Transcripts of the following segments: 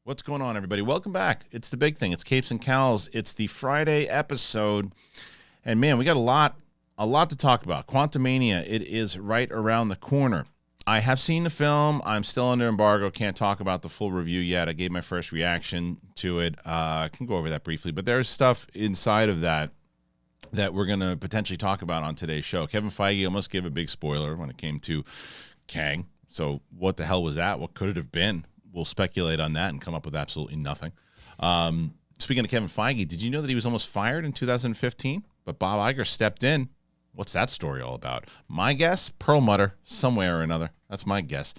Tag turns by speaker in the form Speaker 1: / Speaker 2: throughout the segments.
Speaker 1: What's going on, everybody? Welcome back. It's the big thing. It's Capes and Cowls. It's the Friday episode. And, man, we got a lot to talk about. Quantumania, it is right around the corner. I have seen the film. I'm still under embargo. Can't talk about the full review yet. I gave my first reaction to it. I can go over that briefly. But there's stuff inside of that we're going to potentially talk about on today's show. Kevin Feige almost gave a big spoiler when it came to Kang. So what the hell was that? What could it have been? We'll speculate on that and come up with absolutely nothing. Speaking of Kevin Feige, did you know that he was almost fired in 2015? But Bob Iger stepped in. What's that story all about? My guess, Perlmutter, somewhere or another. That's my guess.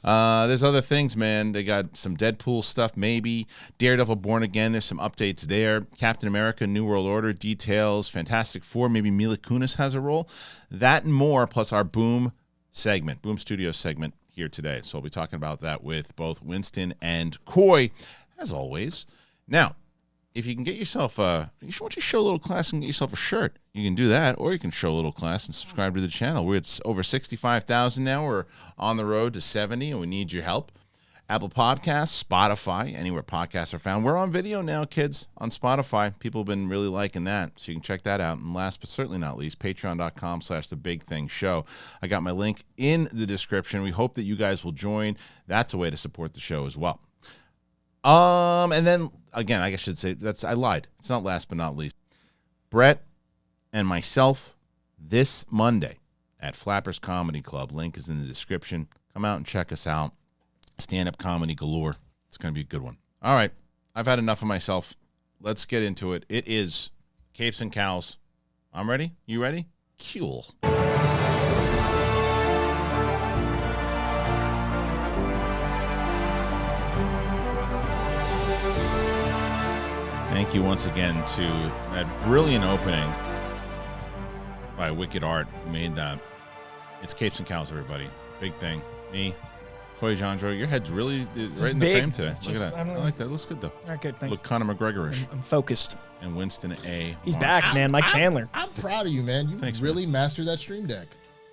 Speaker 1: There's other things, man. They got some Deadpool stuff, maybe. Daredevil Born Again, there's some updates there. Captain America, New World Order details. Fantastic Four, maybe Mila Kunis has a role. That and more, plus our Boom Studios segment here today. So I'll be talking about that with both Winston and Coy, as always. Now, if you can get yourself you want to show a little class and get yourself a shirt, you can do that, or you can show a little class and subscribe to the channel. We're at over 65,000 now. We're on the road to 70, and we need your help. Apple Podcasts, Spotify, anywhere podcasts are found. We're on video now, kids, on Spotify. People have been really liking that, so you can check that out. And last but certainly not least, patreon.com/thebigthingshow. I got my link in the description. We hope that you guys will join. That's a way to support the show as well. And then, again, I should say, I lied. It's not last but not least. Brett and myself this Monday at Flappers Comedy Club. Link is in the description. Come out and check us out. Stand-up comedy galore. It's going to be a good one. All right. I've had enough of myself. Let's get into it. It is Capes and Cowls. I'm ready. You ready? Cool. Thank you once again to that brilliant opening by Wicked Art, who made that. It's Capes and Cowls, everybody. Big thing. Me, Coy Jandro, your head's really right in the frame today. Look at that. I like that. It looks good, though.
Speaker 2: All right, good. Thanks.
Speaker 1: Look Conor McGregor-ish.
Speaker 2: I'm focused.
Speaker 1: And Winston A.
Speaker 2: He's back, man. Mike Chandler.
Speaker 3: I'm proud of you, man. You really mastered that stream deck.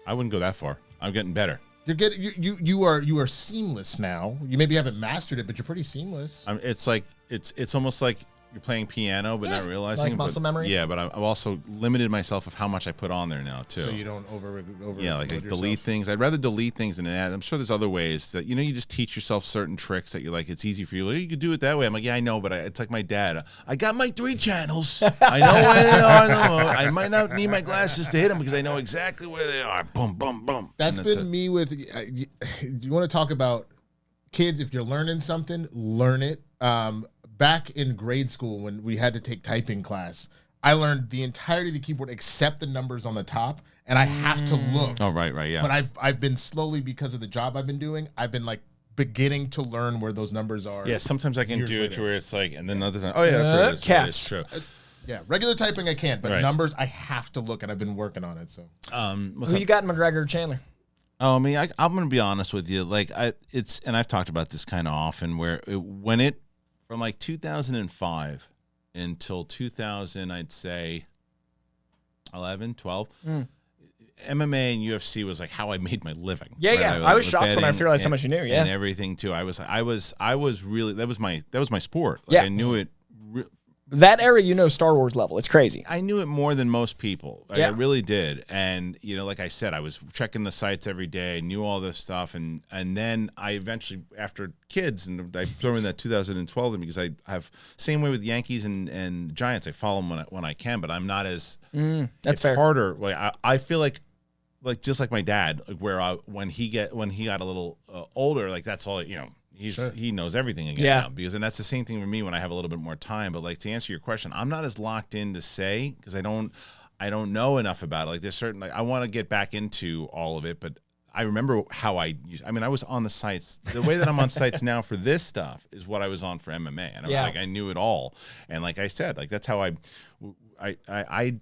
Speaker 1: I wouldn't go that far. I'm getting better.
Speaker 3: You're getting you are seamless now. You maybe haven't mastered it, but you're pretty seamless.
Speaker 1: It's like it's almost like you're playing piano, but not realizing.
Speaker 2: Like muscle memory?
Speaker 1: Yeah, but I've also limited myself of how much I put on there now, too.
Speaker 3: So you don't over
Speaker 1: yeah, like delete things. I'd rather delete things than add. I'm sure there's other ways that, you just teach yourself certain tricks that you're like, it's easy for you. Well, you could do it that way. I'm like, yeah, I know, but it's like my dad. I got my 3 channels. I know where they are. I might not need my glasses to hit them because I know exactly where they are. Boom, boom, boom.
Speaker 3: That's been me with, you want to talk about kids, if you're learning something, learn it. Back in grade school when we had to take typing class, I learned the entirety of the keyboard except the numbers on the top, and I have to look.
Speaker 1: Oh, right, yeah.
Speaker 3: But I've been slowly, because of the job I've been doing, I've been like beginning to learn where those numbers are.
Speaker 1: Yeah, sometimes I can do it to where it's like, and then other time, oh yeah, that's right. It's true.
Speaker 3: Yeah, regular typing I can't, but numbers I have to look, and I've been working on it. So,
Speaker 2: who you got, McGregor or Chandler?
Speaker 1: Oh, I mean, I'm gonna be honest with you. Like, and I've talked about this kind of often, where from like 2005 until 2000, I'd say 11, 12. MMA and UFC was like how I made my living.
Speaker 2: Yeah, right? Yeah. I was shocked when I realized how much you knew. Yeah,
Speaker 1: and everything too. I was really that was my sport. Like, yeah, I knew it.
Speaker 2: That era, Star Wars level. It's crazy.
Speaker 1: I knew it more than most people. Like, I really did. And, like I said, I was checking the sites every day, knew all this stuff. And then I eventually, after kids, and I throw in that 2012 because I have, same way with Yankees and Giants, I follow them when I can, but I'm not as,
Speaker 2: that's fair.
Speaker 1: Harder. Like, I feel like just like my dad, like where when he got a little older, like that's all, he knows everything again now, and that's the same thing for me when I have a little bit more time. But like, to answer your question, I'm not as locked in to say, because I don't know enough about it. Like, there's certain, I want to get back into all of it, but I remember how I was on the sites. The way that I'm on sites now for this stuff is what I was on for MMA, and I was like, I knew it all. And like I said, like that's how I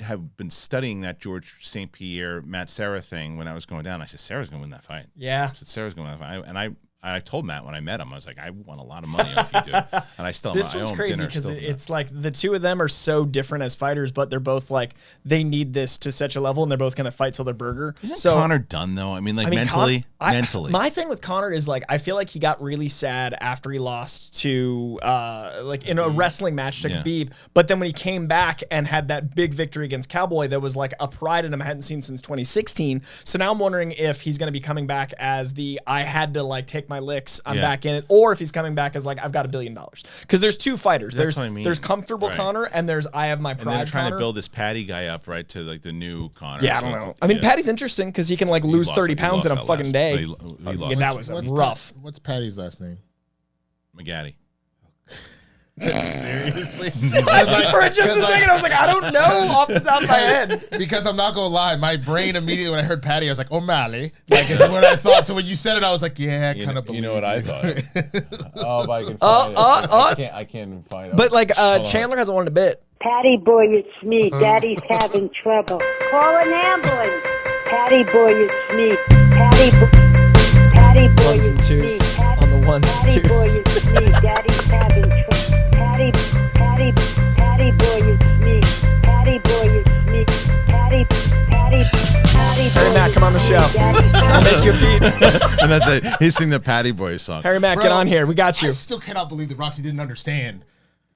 Speaker 1: have been studying that George St. Pierre, Matt Serra thing when I was going down. I said, Sarah's going to win that fight.
Speaker 2: Yeah.
Speaker 1: I said, Sarah's going to win that fight. And I told Matt when I met him, I was like, I want a lot of money if you do it. And I still
Speaker 2: This
Speaker 1: I
Speaker 2: one's
Speaker 1: owe him
Speaker 2: crazy
Speaker 1: dinner
Speaker 2: because
Speaker 1: still.
Speaker 2: it's like the two of them are so different as fighters, but they're both like they need this to such a level, and they're both gonna fight till they're burger.
Speaker 1: Isn't Connor done though? I mean, mentally.
Speaker 2: My thing with Connor is like I feel like he got really sad after he lost to like in a wrestling match to Khabib, but then when he came back and had that big victory against Cowboy, there was like a pride in him I hadn't seen since 2016. So now I'm wondering if he's gonna be coming back as the I had to like take my licks, I'm back in it, or if he's coming back as like I've got $1 billion. Because there's two fighters. There's comfortable Connor and there's I have my pride.
Speaker 1: And they're trying
Speaker 2: Connor.
Speaker 1: to build this Patty guy up, right, to like the new Connor.
Speaker 2: Yeah, I don't know. I mean, Patty's interesting because he can like lose 30 pounds in a fucking day.
Speaker 1: He lost
Speaker 2: that was rough.
Speaker 3: What's Patty's last name?
Speaker 1: McGaddy.
Speaker 3: Seriously?
Speaker 2: For just a second, I was like, I don't know off the top of my head.
Speaker 3: Because I'm not gonna lie, my brain immediately when I heard Patty, I was like, O'Malley. Like is what I thought. So when you said it, I was like, yeah, I kind of believe.
Speaker 4: You know what I thought? Oh, if I can find it. I can't find it.
Speaker 2: But like Chandler hasn't won a bit.
Speaker 5: Patty boy, it's me. Daddy's having trouble. Call an ambulance. Patty boy, it's me. Patty boy,
Speaker 2: Ones and
Speaker 5: it's
Speaker 2: twos
Speaker 5: me.
Speaker 2: on the ones and
Speaker 5: Patty boy,
Speaker 2: twos.
Speaker 5: it's me. Daddy's having trouble. Patty boy, it's me. Patty boy, it's me. Patty boy.
Speaker 2: Harry Mack, come on the show. I'll make you a beat.
Speaker 1: And that's it. He's singing the Patty Boy song.
Speaker 2: Harry Mack,
Speaker 3: Bro,
Speaker 2: get on here. We got you.
Speaker 3: I still cannot believe that Roxy didn't understand.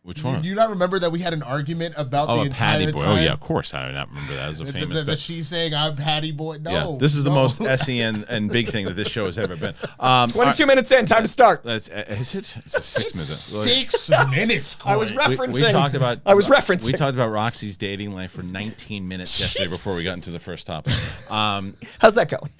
Speaker 1: Which one?
Speaker 3: Do you not remember that we had an argument about the
Speaker 1: a
Speaker 3: entire
Speaker 1: Patty Boy.
Speaker 3: time?
Speaker 1: Oh yeah, of course. I do not remember that as a famous.
Speaker 3: That she's saying I'm Patty Boy. No,
Speaker 1: yeah, this is the most SEN and big thing that this show has ever been.
Speaker 2: 22 minutes in, time to start.
Speaker 1: Is it? It's a 6
Speaker 3: It's 6 minutes.
Speaker 2: I was
Speaker 3: Coy.
Speaker 2: referencing.
Speaker 1: We talked about.
Speaker 2: I was referencing.
Speaker 1: We talked about Roxy's dating life for 19 minutes yesterday before we got into the first topic.
Speaker 2: How's that going?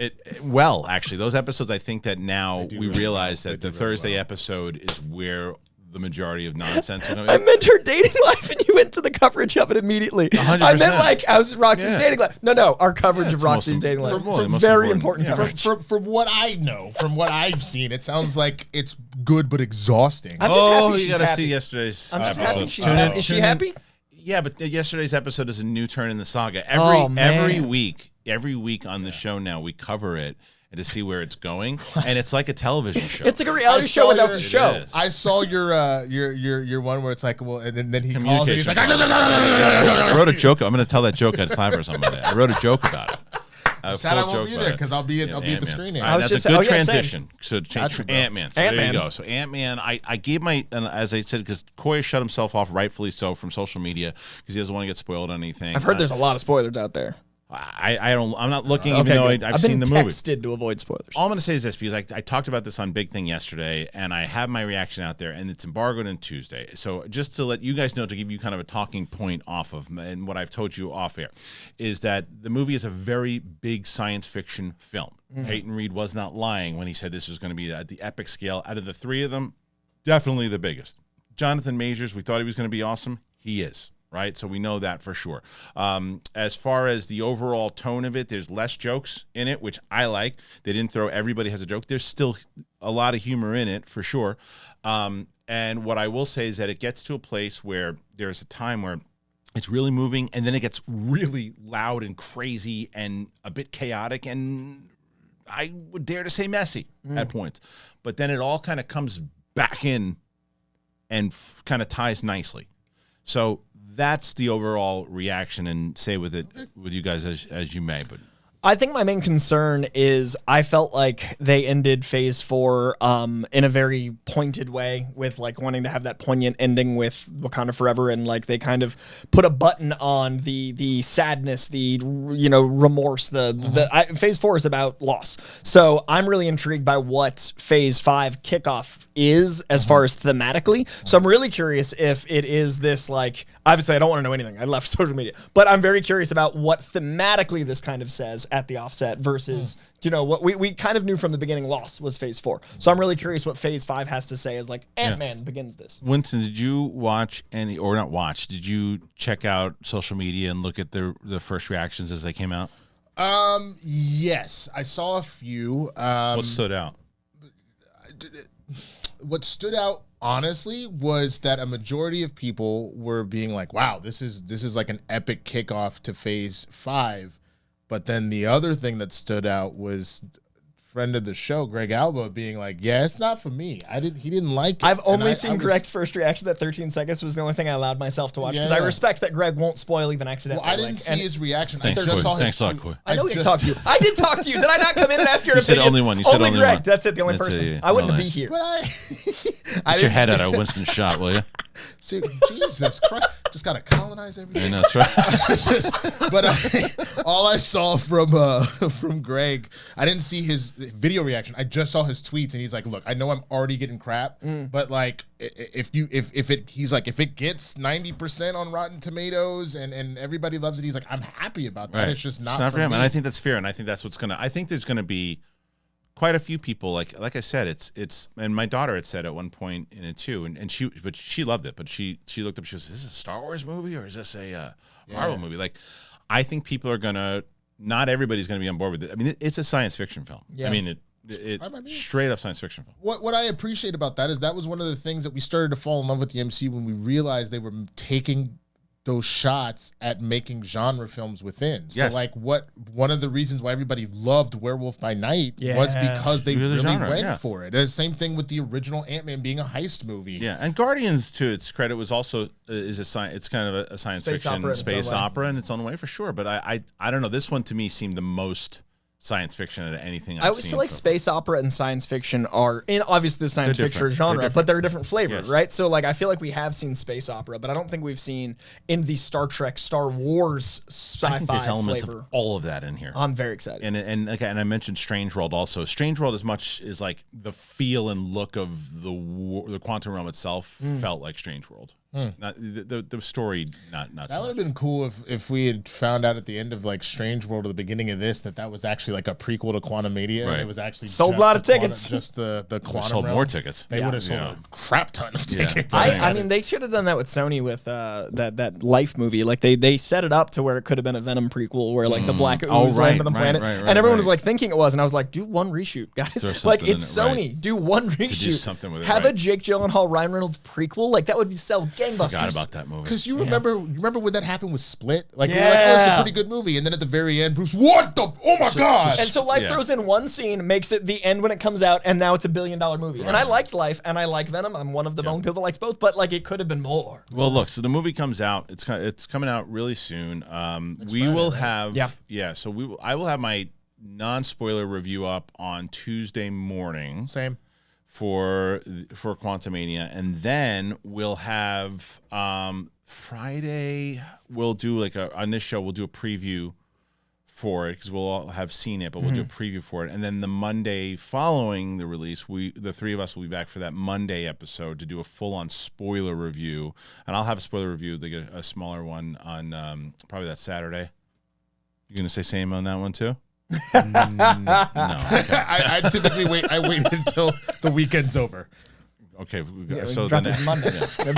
Speaker 1: Well, actually, those episodes. I think that now we realize that the Thursday episode is where the majority of nonsense.
Speaker 2: I meant her dating life, and you went to the coverage of it immediately.
Speaker 1: 100%.
Speaker 2: I meant like how's Roxy's dating life? No, our coverage of Roxy's dating life. Very important coverage.
Speaker 3: From what I know, from what I've seen, it sounds like it's good but exhausting.
Speaker 2: I'm just happy
Speaker 1: you
Speaker 2: she's
Speaker 1: got to
Speaker 2: happy.
Speaker 1: see yesterday's
Speaker 2: I'm just
Speaker 1: episode.
Speaker 2: happy she's happy. Is she happy?
Speaker 1: Yeah, but yesterday's episode is a new turn in the saga. Every week on the show now we cover it and to see where it's going, and it's like a television show.
Speaker 2: It's like a reality show without the show.
Speaker 3: I saw your one where it's like, well, and then he calls and he's like,
Speaker 1: I wrote a joke. I'm going to tell that joke at Clappers on Monday. I wrote a joke about it.
Speaker 3: Sad I won't be there because I'll be at the screening.
Speaker 1: That's a good transition. So Ant-Man. So there you
Speaker 2: Ant-Man.
Speaker 1: go. So Ant-Man, I gave my, and as I said, because Coy shut himself off, rightfully so, from social media because he doesn't want to get spoiled on anything.
Speaker 2: I've heard there's a lot of spoilers out there.
Speaker 1: I'm not looking, even though I've seen the movie.
Speaker 2: I've been texted to avoid spoilers.
Speaker 1: All I'm going to say is this, because I talked about this on Big Thing yesterday, and I have my reaction out there, and it's embargoed on Tuesday. So just to let you guys know, to give you kind of a talking point off of, and what I've told you off air, is that the movie is a very big science fiction film. Peyton Reed was not lying when he said this was going to be at the epic scale. Out of the three of them, definitely the biggest. Jonathan Majors, we thought he was going to be awesome. He is. Right, so we know that for sure. As far as the overall tone of it, there's less jokes in it, which I like. They didn't throw everybody has a joke. There's still a lot of humor in it for sure. And what I will say is that it gets to a place where there's a time where it's really moving, and then it gets really loud and crazy and a bit chaotic, and I would dare to say messy at points. But then it all kind of comes back in and kind of ties nicely. So that's the overall reaction, and say with you guys as you may. But
Speaker 2: I think my main concern is I felt like they ended Phase 4 in a very pointed way, with like wanting to have that poignant ending with Wakanda Forever, and like they kind of put a button on the sadness, the remorse. Phase 4 is about loss, so I'm really intrigued by what Phase 5 kickoff is as far as thematically. So I'm really curious if it is this, like, obviously I don't want to know anything. I left social media, but I'm very curious about what thematically this kind of says at the offset versus, what we kind of knew from the beginning. Loss was Phase 4. So I'm really curious what Phase 5 has to say as like Ant-Man begins this.
Speaker 1: Winston, did you watch any, or not watch, did you check out social media and look at the first reactions as they came out?
Speaker 3: Yes, I saw a few.
Speaker 1: What stood out?
Speaker 3: What stood out, honestly, was that a majority of people were being like, wow, this is like an epic kickoff to Phase 5. But then the other thing that stood out was friend of the show, Greg Alba, being like, "Yeah, it's not for me. He didn't like it."
Speaker 2: I've only
Speaker 3: And
Speaker 2: seen
Speaker 3: I was-
Speaker 2: Greg's first reaction. That 13 seconds was the only thing I allowed myself to watch because I
Speaker 3: Yeah.
Speaker 2: respect that Greg won't spoil even accidentally.
Speaker 3: Well, I didn't see his reaction.
Speaker 1: Thanks,
Speaker 3: I just
Speaker 1: Coy.
Speaker 3: saw his
Speaker 1: Thanks a lot,
Speaker 3: tweet.
Speaker 1: Coy.
Speaker 2: I know we can
Speaker 3: just-
Speaker 2: talk to you. I did talk to you. Did I not come in and ask your
Speaker 1: You said
Speaker 2: opinion?
Speaker 1: only one. You said only
Speaker 2: Greg.
Speaker 1: one.
Speaker 2: That's it. The only
Speaker 1: That's
Speaker 2: person.
Speaker 1: it.
Speaker 2: I wouldn't
Speaker 1: Oh,
Speaker 2: be
Speaker 1: nice.
Speaker 2: here.
Speaker 3: But I
Speaker 1: Get your head out of Winston's shot, will you?
Speaker 3: See, Jesus Christ, just gotta colonize everything.
Speaker 1: Yeah, that's right.
Speaker 3: But all I saw from Greg, I didn't see his video reaction. I just saw his tweets, and he's like, "Look, I know I'm already getting crap, but like, if it gets 90% on Rotten Tomatoes and everybody loves it, he's like, I'm happy about that.
Speaker 1: Right.
Speaker 3: It's just not for
Speaker 1: him,
Speaker 3: me."
Speaker 1: and I think that's fair, and I think that's what's gonna. I think there's gonna be quite a few people like I said, it's and my daughter had said at one point in it too, and she loved it, but she looked up, she goes, "Is this a Star Wars movie or is this a Marvel movie?" Like, I think people are gonna. Not everybody's gonna be on board with it. I mean, it's a science fiction film.
Speaker 2: Yeah.
Speaker 1: I mean, it straight up science fiction film.
Speaker 3: What I appreciate about that is that was one of the things that we started to fall in love with the MC when we realized they were taking those shots at making genre films within. So
Speaker 1: Yes.
Speaker 3: like one of the reasons why everybody loved Werewolf by Night was
Speaker 2: Yeah.
Speaker 3: because they
Speaker 1: It was a
Speaker 3: really
Speaker 1: genre,
Speaker 3: went
Speaker 1: yeah.
Speaker 3: for it. The same thing with the original Ant-Man being a heist movie.
Speaker 1: Yeah, and Guardians, to its credit, was also is a science. It's kind of a science
Speaker 2: Space
Speaker 1: fiction
Speaker 2: opera in its own
Speaker 1: space
Speaker 2: way.
Speaker 1: opera in its own way for sure. But I don't know. This one to me seemed the most science fiction out of anything I've
Speaker 2: I always
Speaker 1: seen
Speaker 2: feel like
Speaker 1: so
Speaker 2: space opera and science fiction are in obviously the science
Speaker 1: They're
Speaker 2: fiction
Speaker 1: different.
Speaker 2: genre,
Speaker 1: They're
Speaker 2: but they're a different flavor,
Speaker 1: Yes.
Speaker 2: right? So like I feel like we have seen space opera, but I don't think we've seen in the Star Trek, Star Wars
Speaker 1: I think there's
Speaker 2: sci-fi
Speaker 1: elements
Speaker 2: flavor.
Speaker 1: of all of that in here.
Speaker 2: I'm very excited.
Speaker 1: And I mentioned Strange World also. Strange World, as much as like the feel and look of the quantum realm itself, felt like Strange World. Not the story, not so
Speaker 3: That would
Speaker 1: much.
Speaker 3: have been cool if we had found out at the end of like Strange World at the beginning of this that was actually like a prequel to Quantumania.
Speaker 1: Right.
Speaker 3: And it was actually
Speaker 2: Sold
Speaker 3: just
Speaker 2: a lot of
Speaker 3: the quantum-
Speaker 2: tickets.
Speaker 3: just the
Speaker 1: They
Speaker 3: quantum
Speaker 1: sold
Speaker 3: realm.
Speaker 1: more tickets.
Speaker 3: They would have sold
Speaker 1: Yeah.
Speaker 3: a crap ton of
Speaker 1: Yeah.
Speaker 3: tickets.
Speaker 2: I mean, they should have done that with Sony with that Life movie. Like they set it up to where it could have been a Venom prequel, where like the black ooze
Speaker 1: Oh, right,
Speaker 2: landed on the
Speaker 1: right,
Speaker 2: planet,
Speaker 1: right,
Speaker 2: and everyone was
Speaker 1: right.
Speaker 2: like thinking it was, and I was like, do one reshoot, guys.
Speaker 1: Throw
Speaker 2: Like
Speaker 1: something
Speaker 2: it's
Speaker 1: in it,
Speaker 2: Sony, do one reshoot.
Speaker 1: something with it,
Speaker 2: Have a
Speaker 1: right.
Speaker 2: Jake Gyllenhaal, Ryan Reynolds prequel, like that would be sell gangbusters.
Speaker 1: Forgot about that movie.
Speaker 3: Because you remember when that happened with Split? Like we were like, oh, it's a
Speaker 2: Yeah.
Speaker 3: pretty good movie, and then at the very end, Bruce, what the? Oh my god!
Speaker 2: And so Life
Speaker 1: Yeah.
Speaker 2: throws in one scene, makes it the end when it comes out, and now it's $1 billion movie. And I liked Life, and I like Venom. I'm one of the only people that likes both, but like it could have been more.
Speaker 1: Well, look, so the movie comes out. It's coming out really soon. We will have So I will have my non-spoiler review up on Tuesday morning
Speaker 3: Same.
Speaker 1: for Quantumania, and then we'll have Friday. We'll do on this show. We'll do a preview for it because we'll all have seen it, but we'll do a preview for it. And then the Monday following the release, the three of us will be back for that Monday episode to do a full-on spoiler review. And I'll have a spoiler review, a smaller one on probably that Saturday. You gonna say same on that one too? No. Okay.
Speaker 3: I typically wait. I wait until the weekend's over.
Speaker 1: Okay.
Speaker 2: Yeah,
Speaker 1: So
Speaker 2: drop
Speaker 1: then,
Speaker 2: this Monday.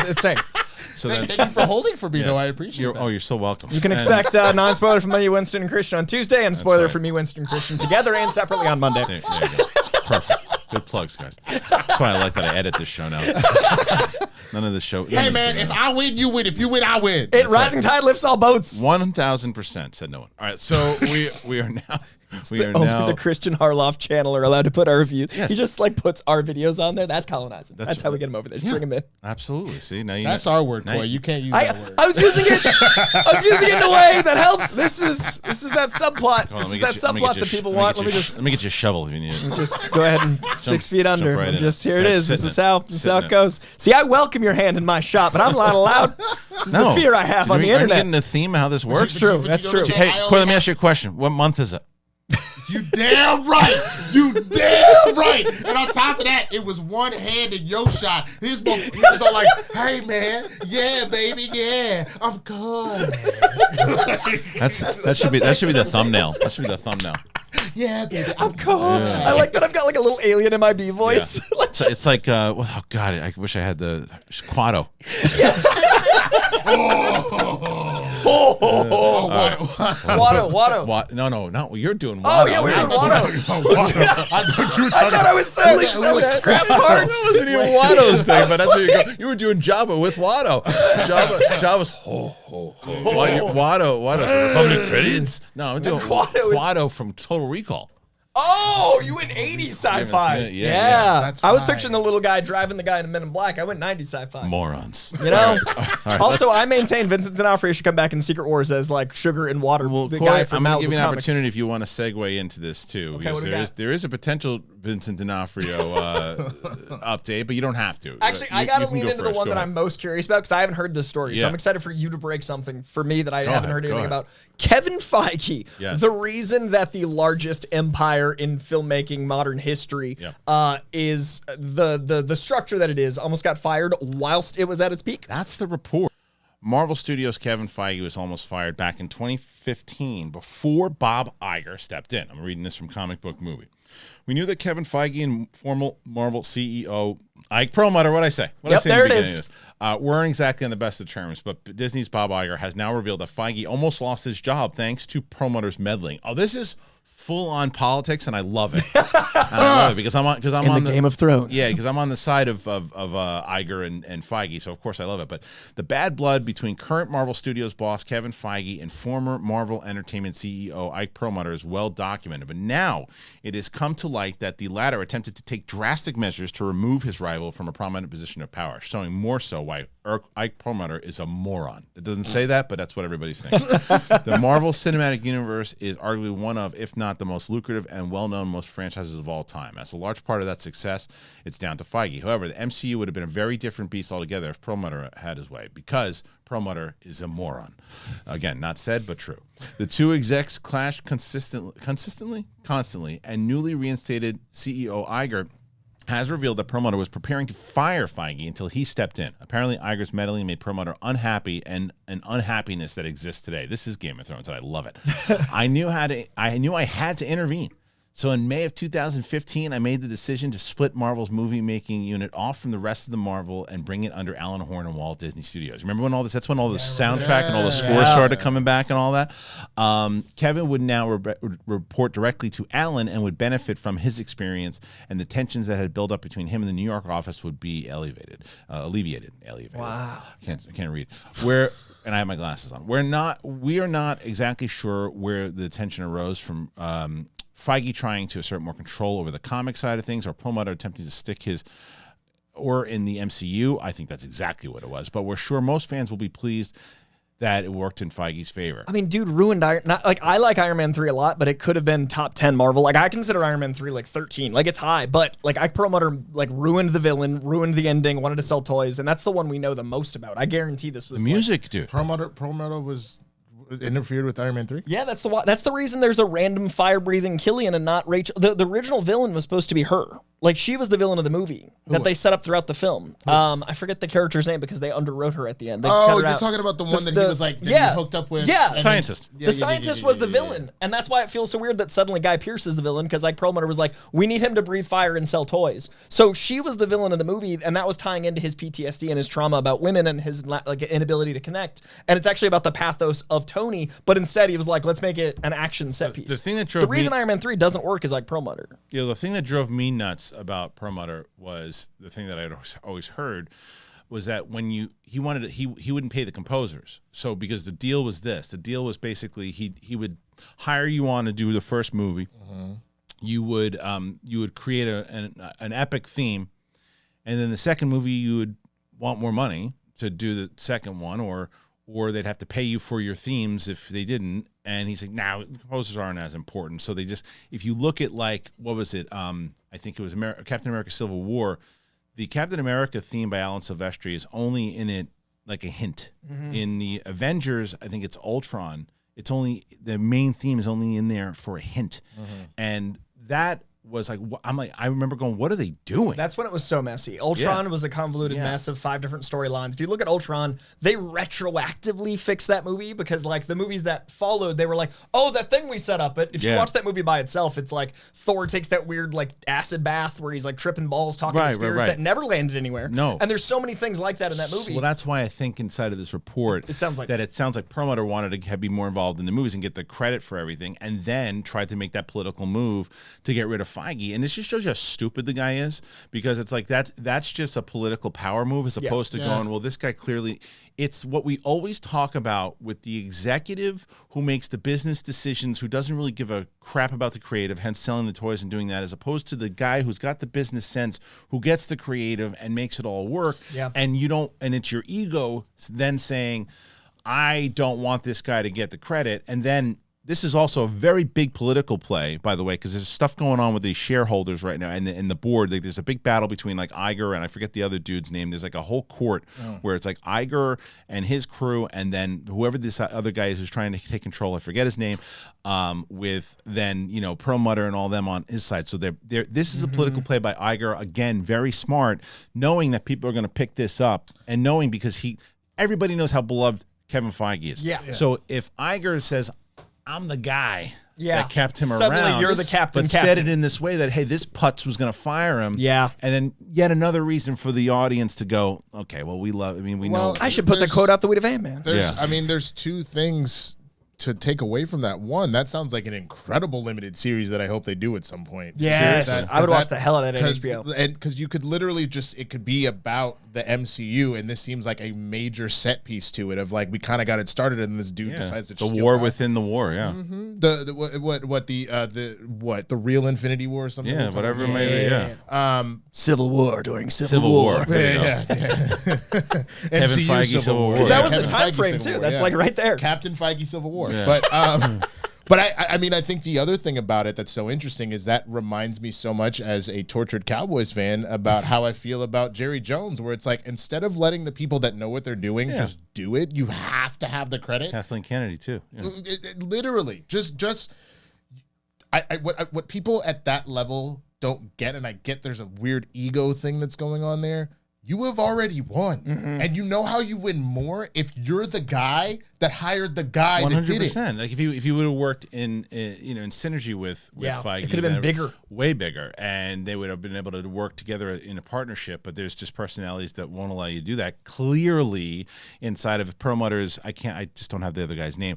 Speaker 2: It's same.
Speaker 1: so then,
Speaker 3: Thank you for holding for me, though. I appreciate that.
Speaker 1: Oh, you're so welcome.
Speaker 2: You can expect non-spoiler from me, Winston and Kristian on Tuesday, and spoiler
Speaker 1: right.
Speaker 2: from me, Winston and Kristian together and separately on Monday.
Speaker 1: There you go. Perfect. Good plugs, guys. That's why I like that I edit this show now. None of the show.
Speaker 3: Hey man, if I win, you win. If you win, I win.
Speaker 2: Rising tide lifts all boats.
Speaker 1: 1,000% said no one. All right, so we are now
Speaker 2: Only the Kristian Harloff channel are allowed to put our reviews.
Speaker 1: Yes.
Speaker 2: He just like puts our videos on there. That's colonizing. That's how we get him over there. Just bring him in.
Speaker 1: absolutely. See, now you
Speaker 3: That's
Speaker 1: know,
Speaker 3: our word,
Speaker 1: now
Speaker 3: Coy. You can't use that word.
Speaker 2: I was using it. I was using it in a way that helps. This is that subplot.
Speaker 1: Hold on,
Speaker 2: This
Speaker 1: let me
Speaker 2: is
Speaker 1: get
Speaker 2: that
Speaker 1: you- let me
Speaker 2: subplot
Speaker 1: get you
Speaker 2: that
Speaker 1: sh-
Speaker 2: people
Speaker 1: let me
Speaker 2: want.
Speaker 1: get
Speaker 2: Let me
Speaker 1: you
Speaker 2: just
Speaker 1: let me get you a shovel if you need it.
Speaker 2: just go ahead and 6 feet under.
Speaker 1: right in it.
Speaker 2: Just here it
Speaker 1: Yeah,
Speaker 2: is.
Speaker 1: sit
Speaker 2: This
Speaker 1: in
Speaker 2: is
Speaker 1: it.
Speaker 2: how
Speaker 1: Sit in
Speaker 2: it
Speaker 1: it.
Speaker 2: goes. See, I welcome your hand in my shop, but I'm not allowed. This is the fear I have on the
Speaker 1: Are you
Speaker 2: internet.
Speaker 1: getting the theme of how this works?
Speaker 2: It's true.
Speaker 3: But you
Speaker 2: That's
Speaker 3: know
Speaker 2: true.
Speaker 3: what,
Speaker 1: Hey,
Speaker 3: I only
Speaker 1: Coy, let me
Speaker 3: have-
Speaker 1: ask you a question. What month is it?
Speaker 3: You damn right. You damn right. And on top of that, it was one hand in your shot. He was all like, hey, man. Yeah, baby. Yeah. I'm good.
Speaker 1: That should be the thumbnail. That should be the thumbnail.
Speaker 3: Yeah, baby.
Speaker 2: I'm cool. I like that I've got like a little alien in my B voice. Like,
Speaker 1: So it's like, oh God, I wish I had the Quado.
Speaker 2: Watto.
Speaker 1: No, not you're doing.
Speaker 2: Oh,
Speaker 1: Watto.
Speaker 2: yeah, we're doing
Speaker 1: Watto.
Speaker 2: Watto.
Speaker 3: I thought you were
Speaker 2: I
Speaker 3: talking
Speaker 2: thought I was selling scrap
Speaker 1: That
Speaker 2: parts.
Speaker 1: wasn't even Watto's thing, but that's what you go. You were doing Jabba with Watto. Jabba's ho ho ho. Watto's from Republic Credits. No, I'm doing
Speaker 2: Quado is-
Speaker 1: Quado from Total Recall.
Speaker 2: Oh, you went 80s sci-fi.
Speaker 1: Yeah,
Speaker 2: Yeah.
Speaker 1: yeah.
Speaker 3: That's
Speaker 2: I was
Speaker 3: fine.
Speaker 2: picturing the little guy driving the guy in Men in Black. I went 90s sci-fi.
Speaker 1: Morons.
Speaker 2: You know?
Speaker 1: right,
Speaker 2: Also, I maintain Vincent D'Onofrio should come back in Secret Wars as like Sugar and Water,
Speaker 1: Well,
Speaker 2: the
Speaker 1: Corey,
Speaker 2: guy from
Speaker 1: I'm going to
Speaker 2: Malibu
Speaker 1: give you an
Speaker 2: Comics.
Speaker 1: opportunity if you want to segue into this too.
Speaker 2: Okay,
Speaker 1: because
Speaker 2: what do we got?
Speaker 1: there is a potential Vincent D'Onofrio update, but you don't have to.
Speaker 2: Actually, I
Speaker 1: You
Speaker 2: got to
Speaker 1: can
Speaker 2: lean
Speaker 1: go
Speaker 2: into the
Speaker 1: first.
Speaker 2: one
Speaker 1: Go
Speaker 2: that
Speaker 1: ahead.
Speaker 2: I'm most curious about because I haven't heard this story. So
Speaker 1: Yeah.
Speaker 2: I'm excited for you to break something for me that I haven't
Speaker 1: ahead,
Speaker 2: heard
Speaker 1: go
Speaker 2: anything
Speaker 1: ahead.
Speaker 2: about. Kevin Feige,
Speaker 1: Yes.
Speaker 2: the reason that the largest empire in filmmaking modern history is the structure that it is, almost got fired whilst it was at its peak.
Speaker 1: That's the report. Marvel Studios' Kevin Feige was almost fired back in 2015 before Bob Iger stepped in. I'm reading this from ComicBookMovie. We knew that Kevin Feige and former Marvel CEO Ike Perlmutter, what'd I say?
Speaker 2: Yep, there it is.
Speaker 1: Weren't exactly on the best of terms, but Disney's Bob Iger has now revealed that Feige almost lost his job thanks to Perlmutter's meddling. Oh, this is full-on politics, and I love it. And I love it because I'm on the
Speaker 2: Game of Thrones.
Speaker 1: Yeah, because I'm on the side of Iger and Feige, so of course I love it. But the bad blood between current Marvel Studios boss Kevin Feige and former Marvel Entertainment CEO Ike Perlmutter is well documented. But now it has come to light that the latter attempted to take drastic measures to remove his rival from a prominent position of power, showing more so why Ike Perlmutter is a moron. It doesn't say that, but that's what everybody's thinking. The Marvel Cinematic Universe is arguably one of, if not the most lucrative and well-known most franchises of all time. As a large part of that success, it's down to Feige. However, the MCU would have been a very different beast altogether if Perlmutter had his way, because Perlmutter is a moron. Again, not said, but true. The two execs clashed constantly, and newly reinstated CEO Iger has revealed that Perlmutter was preparing to fire Feige until he stepped in. Apparently, Iger's meddling made Perlmutter unhappy, and an unhappiness that exists today. This is Game of Thrones, and I love it. I knew I had to intervene. So in May of 2015, I made the decision to split Marvel's movie-making unit off from the rest of the Marvel and bring it under Alan Horn and Walt Disney Studios. Remember when all this? That's when all the soundtrack and all the scores started coming back and all that. Kevin would now report directly to Alan and would benefit from his experience, and the tensions that had built up between him and the New York office would be alleviated. Wow. I can't read. And I have my glasses on. We are not exactly sure where the tension arose from. Feige trying to assert more control over the comic side of things, or Perlmutter attempting to stick his or in the MCU. I think that's exactly what it was. But we're sure most fans will be pleased that it worked in Feige's favor.
Speaker 2: I mean, dude, ruined I like Iron Man 3 a lot, but it could have been top 10 Marvel. Like, I consider Iron Man 3 like 13. Like, it's high, but like Ike Perlmutter like ruined the villain, ruined the ending, wanted to sell toys, and that's the one we know the most about. I guarantee this was
Speaker 1: The music, dude.
Speaker 3: Perlmutter was interfered with Iron Man 3?
Speaker 2: Yeah, that's the reason there's a random fire-breathing Killian and not Rachel. The original villain was supposed to be her. Like, she was the villain of the movie that they set up throughout the film. I forget the character's name because they underwrote her at the end. They cut her
Speaker 3: You're
Speaker 2: out.
Speaker 3: talking about the one that he was like, that he hooked up with?
Speaker 2: Yeah.
Speaker 3: and then-
Speaker 1: Scientist.
Speaker 2: The scientist was the villain, and that's why it feels so weird that suddenly Guy Pearce is the villain, because like Perlmutter was like, we need him to breathe fire and sell toys. So she was the villain of the movie, and that was tying into his PTSD and his trauma about women and his like inability to connect. And it's actually about the pathos of Tony, but instead he was like, let's make it an action set piece.
Speaker 1: The thing that drove
Speaker 2: the reason Iron Man 3 doesn't work is like Perlmutter.
Speaker 1: You know, the thing that drove me nuts about Perlmutter was the thing that I'd always heard was that when he wouldn't pay the composers. So because the deal was this, the deal was basically he would hire you on to do the first movie. Mm-hmm. You would create an epic theme, and then the second movie you would want more money to do the second one, or they'd have to pay you for your themes if they didn't. And he's like, "Now composers aren't as important." So they just, if you look at like, what was it? I think it was Captain America: Civil War. The Captain America theme by Alan Silvestri is only in it like a hint. Mm-hmm. In the Avengers, I think it's Ultron. It's only, the main theme is only in there for a hint, and that was like, I remember going, what are they doing?
Speaker 2: That's when it was so messy. Ultron was a convoluted mess of 5 different storylines. If you look at Ultron, they retroactively fixed that movie because like the movies that followed, they were like, oh, that thing we set up. But if you watch that movie by itself, it's like Thor takes that weird like acid bath where he's like tripping balls, talking to spirits that never landed anywhere.
Speaker 1: No.
Speaker 2: And there's so many things like that in that movie.
Speaker 1: Well, that's why I think inside of this report, it sounds like Perlmutter wanted to be more involved in the movies and get the credit for everything, and then tried to make that political move to get rid of Feige, and this just shows you how stupid the guy is, because it's like that's just a political power move as opposed to going, well, this guy clearly. It's what we always talk about with the executive who makes the business decisions, who doesn't really give a crap about the creative, hence selling the toys and doing that, as opposed to the guy who's got the business sense, who gets the creative and makes it all work.
Speaker 2: Yeah.
Speaker 1: And you don't, and it's your ego then saying, I don't want this guy to get the credit. And then this is also a very big political play, by the way, because there's stuff going on with these shareholders right now and the board. Like, there's a big battle between like Iger and I forget the other dude's name. There's like a whole court where it's like Iger and his crew, and then whoever this other guy is who's trying to take control. I forget his name. With then Perlmutter and all them on his side. So this is a political play by Iger, again, very smart, knowing that people are going to pick this up, and knowing because everybody knows how beloved Kevin Feige is.
Speaker 2: Yeah.
Speaker 1: So if Iger says, I'm the guy that kept him
Speaker 2: Suddenly
Speaker 1: around.
Speaker 2: you're the captain.
Speaker 1: But said it in this way that, hey, this putz was going to fire him.
Speaker 2: Yeah.
Speaker 1: And then yet another reason for the audience to go, okay, well, we know.
Speaker 2: I should put the quote out the way to Ant-Man.
Speaker 3: There's two things to take away from that. One, that sounds like an incredible limited series that I hope they do at some point.
Speaker 2: Yes, I would watch the hell out of that on HBO.
Speaker 3: And because you could literally it could be about the MCU, and this seems like a major set piece to it of like, we kind of got it started and this dude decides to
Speaker 1: the
Speaker 3: steal
Speaker 1: war
Speaker 3: off.
Speaker 1: within the war,
Speaker 3: the real Infinity War or something.
Speaker 1: Yeah, whatever it may be.
Speaker 2: Civil War during Civil War.
Speaker 3: Yeah.
Speaker 1: Kevin
Speaker 3: MCU
Speaker 1: Feige Civil War.
Speaker 2: Because that was the
Speaker 3: Kevin
Speaker 2: time
Speaker 3: Feige
Speaker 2: frame
Speaker 3: Civil
Speaker 2: too.
Speaker 3: War,
Speaker 2: That's like right there.
Speaker 3: Captain Feige Civil War.
Speaker 1: Yeah.
Speaker 3: But I mean, I think the other thing about it that's so interesting is that reminds me so much as a tortured Cowboys fan about how I feel about Jerry Jones, where it's like, instead of letting the people that know what they're doing just do it, you have to have the credit.
Speaker 1: Kathleen Kennedy too. Yeah.
Speaker 3: Literally, what people at that level don't get, and I get there's a weird ego thing that's going on there. You have already won, and you know how you win more if you're the guy that hired the guy that did it.
Speaker 1: 100%. Like if you would have worked in synergy with Feige,
Speaker 2: it could have been bigger,
Speaker 1: way bigger, and they would have been able to work together in a partnership. But there's just personalities that won't allow you to do that. Clearly, inside of Perlmutter's, I just don't have the other guy's name.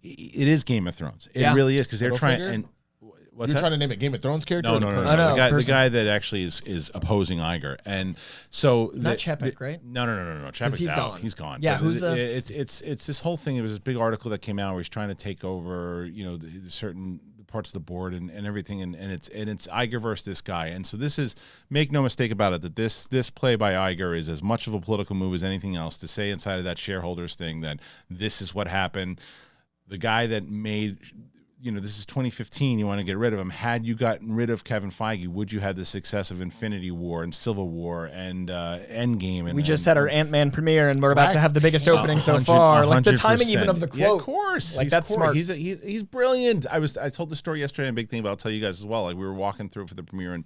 Speaker 1: It is Game of Thrones. It really is, because they're trying and.
Speaker 3: You're trying to name a Game of Thrones character?
Speaker 1: No. The guy that actually is opposing Iger, and so
Speaker 2: not Chapek, right?
Speaker 1: No. Chapek's out. He's gone.
Speaker 2: Yeah,
Speaker 1: but it's this whole thing. There was this big article that came out where he's trying to take over, the certain parts of the board and everything, and it's Iger versus this guy. And so this is, make no mistake about it, that this play by Iger is as much of a political move as anything else, to say inside of that shareholders thing that this is what happened. The guy that made. This is 2015. You want to get rid of him. Had you gotten rid of Kevin Feige, would you have the success of Infinity War and Civil War and Endgame? And
Speaker 2: we just had our Ant-Man premiere, and we're about to have the biggest opening so far. Like the timing even of the quote.
Speaker 1: Yeah, of course.
Speaker 2: Like that's smart.
Speaker 1: He's brilliant. I told the story yesterday on Big Thing, but I'll tell you guys as well. Like we were walking through for the premiere,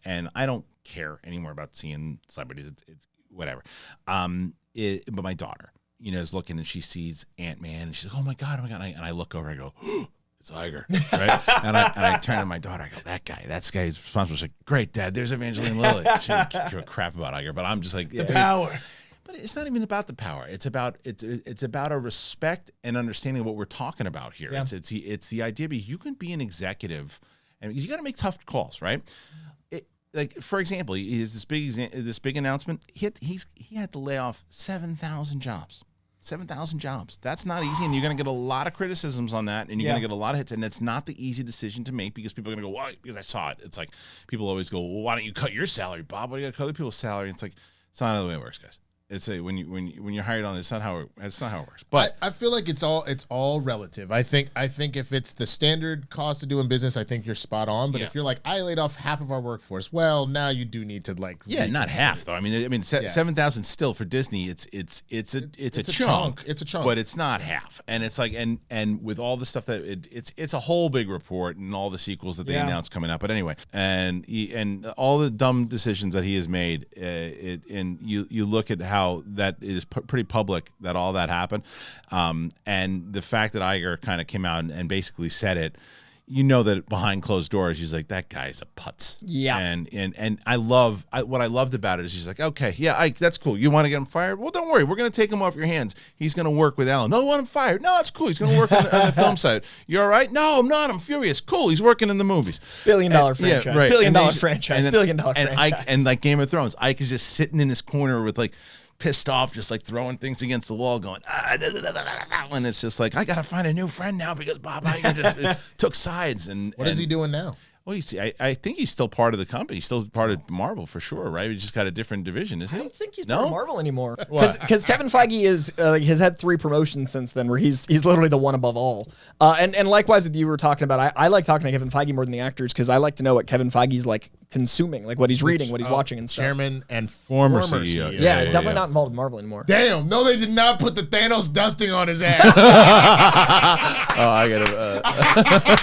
Speaker 1: and I don't care anymore about seeing celebrities. It's whatever. But my daughter, is looking and she sees Ant-Man and she's like, oh my god, and I look over and I go. It's Iger, right? and I turn to my daughter. I go, that guy is responsible. She's like, great, Dad. There's Evangeline Lilly. She didn't give a crap about Iger, but I'm just like
Speaker 2: the power.
Speaker 1: But it's not even about the power. It's about a respect and understanding of what we're talking about here. Yeah. It's the idea. You can be an executive, and you got to make tough calls, right? Like for example, he has this big announcement. He had to lay off 7,000 jobs. 7,000 jobs. That's not easy, and you're going to get a lot of criticisms on that, and you're going to get a lot of hits, and it's not the easy decision to make, because people are going to go, why? Because I saw it. It's like people always go, well, why don't you cut your salary, Bob? Why do you got to cut other people's salary? It's like, it's not the way it works, guys. It's when you're hired on, it's not how it works. But
Speaker 3: I feel like it's all relative. I think if it's the standard cost of doing business, I think you're spot on. But if you're like, I laid off half of our workforce, well, now you do need to
Speaker 1: not half though. I mean 7,000 still for Disney. It's a chunk.
Speaker 3: It's a chunk,
Speaker 1: but it's not half. And it's like and with all the stuff that it's a whole big report and all the sequels that they announced coming up. But anyway, and all the dumb decisions that he has made. And you look at how that is pretty public that all that happened, and the fact that Iger kind of came out and basically said it, you know that behind closed doors, he's like, that guy's a putz.
Speaker 2: Yeah.
Speaker 1: And what I loved about it is he's like, okay, yeah, Ike, that's cool. You want to get him fired? Well, don't worry. We're going to take him off your hands. He's going to work with Alan. No, I want him fired. No, it's cool. He's going to work on the film side. You all right? No, I'm not. I'm furious. Cool. He's working in the movies.
Speaker 2: Billion-dollar franchise.
Speaker 1: Yeah, right.
Speaker 2: Billion-dollar franchise.
Speaker 1: And
Speaker 2: Billion-dollar
Speaker 1: and
Speaker 2: franchise.
Speaker 1: Ike, and like Game of Thrones, Ike is just sitting in his corner with like, pissed off, just like throwing things against the wall, going, and it's just like, I gotta find a new friend now because Bob Iger just took sides. And
Speaker 3: What is he doing now?
Speaker 1: Well, you see, I think he's still part of the company. He's still part of Marvel for sure, right? We just got a different division, isn't
Speaker 2: I
Speaker 1: he?
Speaker 2: don't think he's part of Marvel anymore.
Speaker 1: What?
Speaker 2: Because Kevin Feige has had 3 promotions since then, where he's literally the one above all. And likewise, with you were talking about, I like talking to Kevin Feige more than the actors because I like to know what Kevin Feige's like consuming, like what he's reading, what he's watching, and stuff.
Speaker 3: Chairman and
Speaker 1: Former
Speaker 3: former
Speaker 1: CEO.
Speaker 3: CEO.
Speaker 2: Yeah, definitely not involved with Marvel anymore.
Speaker 3: Damn, no, they did not put the Thanos dusting on his ass.
Speaker 1: Oh, I gotta.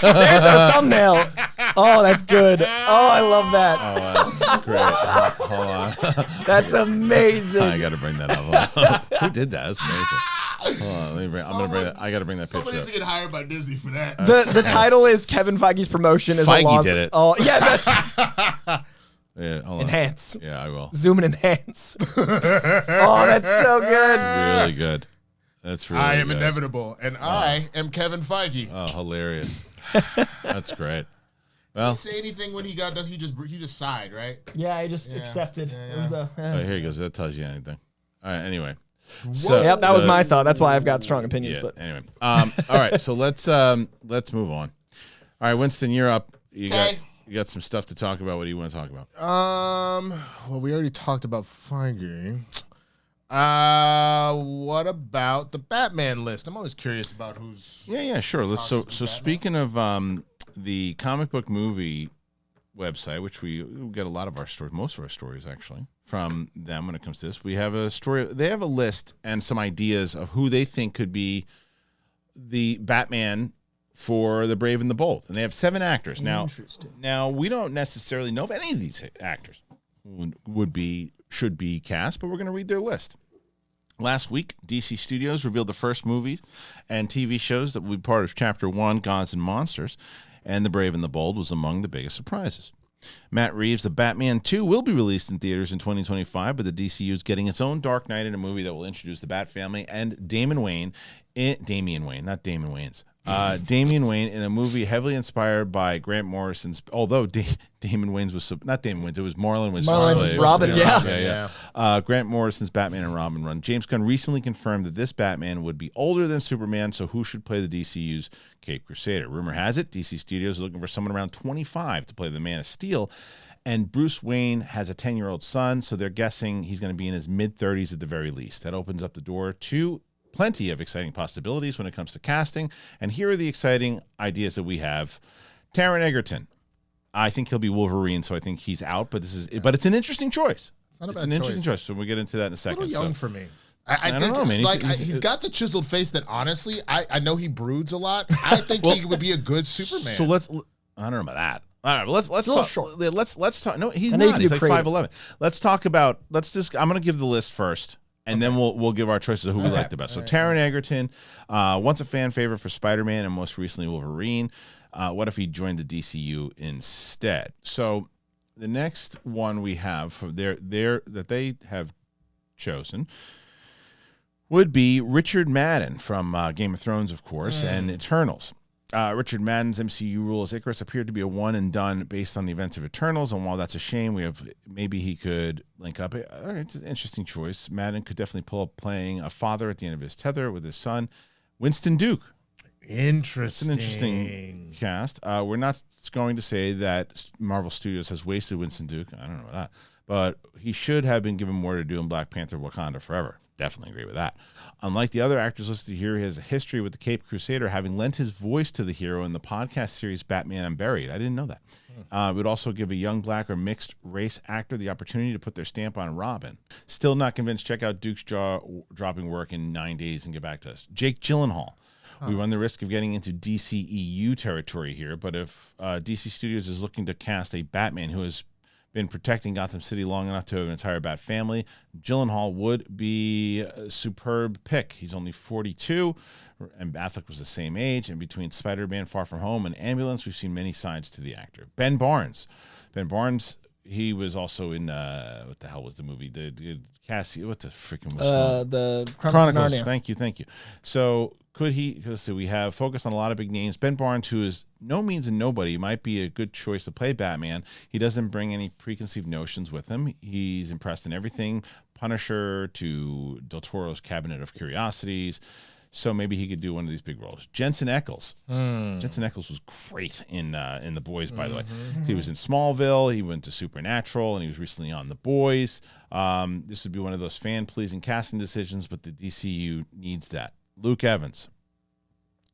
Speaker 2: There's our thumbnail. Oh, that's good. Oh, I love that.
Speaker 1: Oh, that's great. Hold on.
Speaker 2: That's amazing.
Speaker 1: I gotta bring that up. Who did that? That's amazing. Hold on, I'm gonna bring that. I gotta bring that picture
Speaker 3: Somebody
Speaker 1: up.
Speaker 3: needs to get hired by Disney for that.
Speaker 2: The title is Kevin Feige's promotion is
Speaker 1: Feige
Speaker 2: a loss.
Speaker 1: did it.
Speaker 2: Oh, yeah, that's
Speaker 1: Yeah, hold on.
Speaker 2: enhance.
Speaker 1: Yeah, I will.
Speaker 2: Zoom and enhance. Oh, that's so good.
Speaker 1: Really good. That's really.
Speaker 3: I am
Speaker 1: good.
Speaker 3: inevitable, and I am Kevin Feige.
Speaker 1: Oh, hilarious. That's great. Well,
Speaker 3: Did he say anything when he got done? He just sighed, right?
Speaker 2: Yeah, I just accepted. It was a,
Speaker 1: oh, here he goes. That tells you anything. All right. Anyway. So,
Speaker 2: Yep, that was my thought. That's why I've got strong opinions.
Speaker 1: Yeah.
Speaker 2: But
Speaker 1: Anyway. All right. So let's move on. All right, Winston, you're up. You got some stuff to talk about. What do you want to talk about?
Speaker 3: Well, we already talked about Feige. What about the Batman list? I'm always curious about who's.
Speaker 1: Yeah, sure. Let's. So speaking of the comic book movie website, which we get a lot of our stories, most of our stories actually from them when it comes to this. We have a story. They have a list and some ideas of who they think could be the Batman for The Brave and the Bold, and they have 7 actors. Now we don't necessarily know if any of these actors should be cast, but we're going to read their list. Last week, DC Studios revealed the first movies and TV shows that will be part of Chapter 1, Gods and Monsters, and The Brave and the Bold was among the biggest surprises. Matt Reeves' The Batman 2 will be released in theaters in 2025, but the DCU is getting its own Dark Knight in a movie that will introduce the Bat family and Damian Wayne in a movie heavily inspired by Grant Morrison's, although Damon Wayans was, not Damon Wayans, it was Marlon Wayans.
Speaker 2: Marlon Wayans' Robin,
Speaker 1: yeah. Grant Morrison's Batman and Robin run. James Gunn recently confirmed that this Batman would be older than Superman, so who should play the DCU's Cape Crusader? Rumor has it, DC Studios is looking for someone around 25 to play the Man of Steel, and Bruce Wayne has a 10-year-old son, so they're guessing he's going to be in his mid-30s at the very least. That opens up the door to plenty of exciting possibilities when it comes to casting. And here are the exciting ideas that we have. Taron Egerton. I think he'll be Wolverine, so I think he's out. But it's an interesting choice. It's an interesting choice. So we'll get into that in a second.
Speaker 3: A little young for me.
Speaker 1: I don't know, man.
Speaker 3: He's got the chiseled face that honestly, I know he broods a lot. I think he would be a good Superman.
Speaker 1: So I don't know about that. All right, well, let's talk.
Speaker 2: Short.
Speaker 1: Let's talk. No, he's not. He's like 5'11". I'm going to give the list first. And then we'll give our choices of who we like the best. So Taron Egerton, once a fan favorite for Spider-Man and most recently Wolverine. What if he joined the DCU instead? So the next one we have for that they have chosen would be Richard Madden from Game of Thrones, of course, and Eternals. Richard Madden's MCU rule as Icarus appeared to be a one and done based on the events of Eternals, and while that's a shame, maybe he could link up. All right, it's an interesting choice. Madden could definitely pull up playing a father at the end of his tether with his son, Winston Duke.
Speaker 3: Interesting.
Speaker 1: It's an interesting cast. We're not going to say that Marvel Studios has wasted Winston Duke. I don't know about that, but he should have been given more to do in Black Panther: Wakanda Forever. Definitely agree with that. Unlike the other actors listed here, he has a history with the Cape Crusader, having lent his voice to the hero in the podcast series Batman Unburied. I didn't know that. It would also give a young black or mixed race actor the opportunity to put their stamp on Robin. Still not convinced? Check out Duke's jaw-dropping work in 9 days and get back to us. Jake Gyllenhaal. We run the risk of getting into DCEU territory here, but if DC Studios is looking to cast a Batman who has been protecting Gotham City long enough to have an entire Bat family. Gyllenhaal would be a superb pick. He's only 42, and Affleck was the same age. And between Spider-Man, Far From Home, and Ambulance, we've seen many sides to the actor. Ben Barnes. He was also in what the hell was the movie? The Cassie. What the freaking was
Speaker 2: the
Speaker 1: Chronicles.
Speaker 2: Narnia.
Speaker 1: Thank you. So could he? Let's see. We have focused on a lot of big names. Ben Barnes, who is no means a nobody, might be a good choice to play Batman. He doesn't bring any preconceived notions with him. He's impressed in everything, Punisher to Del Toro's Cabinet of Curiosities. So maybe he could do one of these big roles. Jensen Ackles. Jensen Ackles was great in The Boys, by the way. He was in Smallville. He went to Supernatural, and he was recently on The Boys. This would be one of those fan-pleasing casting decisions, but the DCU needs that. Luke Evans.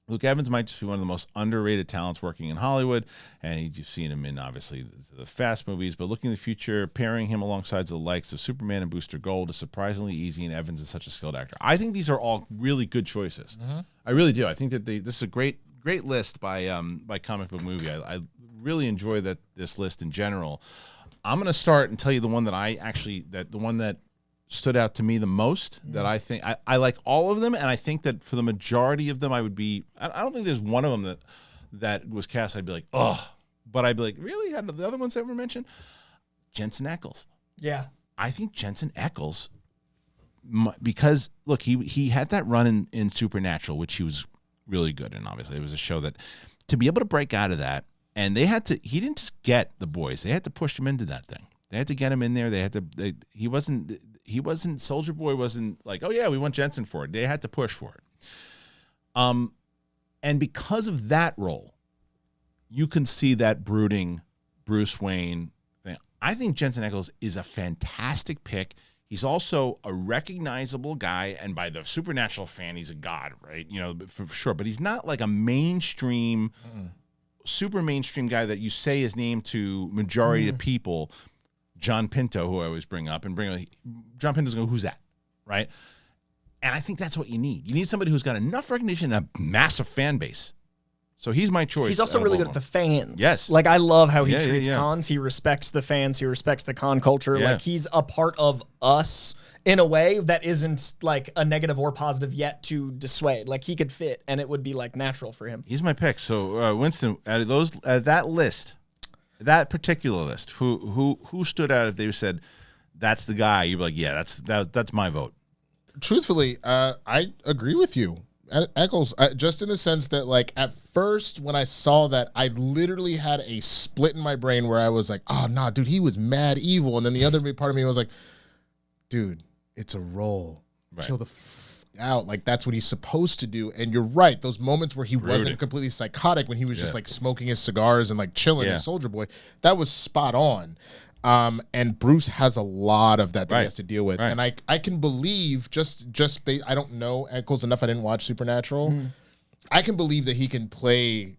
Speaker 1: Luke Evans might just be one of the most underrated talents working in Hollywood, and you've seen him in, obviously, the Fast movies. But looking in the future, pairing him alongside the likes of Superman and Booster Gold is surprisingly easy, and Evans is such a skilled actor. I think these are all really good choices. I really do. I think that this is a great list by Comic Book Movie. I really enjoy this list in general. I'm going to start and tell you the one that the one that stood out to me the most, that I think I like all of them, and I think that for the majority of them I don't think there's one of them that was cast I'd be like, oh, but I'd be like, really? Had the other ones ever mentioned? Jensen Ackles.
Speaker 2: Yeah.
Speaker 1: I think Jensen Ackles, because look, he had that run in Supernatural, which he was really good in. Obviously, it was a show that to be able to break out of that, and he didn't just get The Boys, they had to push him into that thing. They had to get him in there. He wasn't Soldier Boy wasn't like, oh yeah, we want Jensen for it. They had to push for it. And because of that role, you can see that brooding Bruce Wayne thing. I think Jensen Ackles is a fantastic pick. He's also a recognizable guy, and by the Supernatural fan, he's a god, right? For sure. But he's not like a mainstream, super mainstream guy that you say his name to majority of people. John Pinto, who I always bring up, John Pinto's going, who's that, right? And I think that's what you need. You need somebody who's got enough recognition and a massive fan base. So he's my choice.
Speaker 2: He's also really good at the fans.
Speaker 1: Yes.
Speaker 2: Like, I love how he treats cons. He respects the fans. He respects the con culture.
Speaker 1: Yeah.
Speaker 2: Like, he's a part of us in a way that isn't, like, a negative or positive yet to dissuade. Like, he could fit, and it would be, like, natural for him.
Speaker 1: He's my pick. So, Winston, out of that list, that particular list, who stood out if they said that's the guy? You'd be like, yeah, that's my vote.
Speaker 3: Truthfully, I agree with you, Ackles. Just in the sense that, like, at first when I saw that, I literally had a split in my brain where I was like, oh nah, dude, he was mad evil, and then the other part of me was like, dude, it's a role. Right. Chill the out. Like, that's what he's supposed to do. And you're right, those moments where he wasn't completely psychotic, when he was just like smoking his cigars and like chilling as Soldier Boy, that was spot on. And Bruce has a lot of that he has to deal with. And I can believe I don't know Ackles enough, I didn't watch Supernatural. I can believe that he can play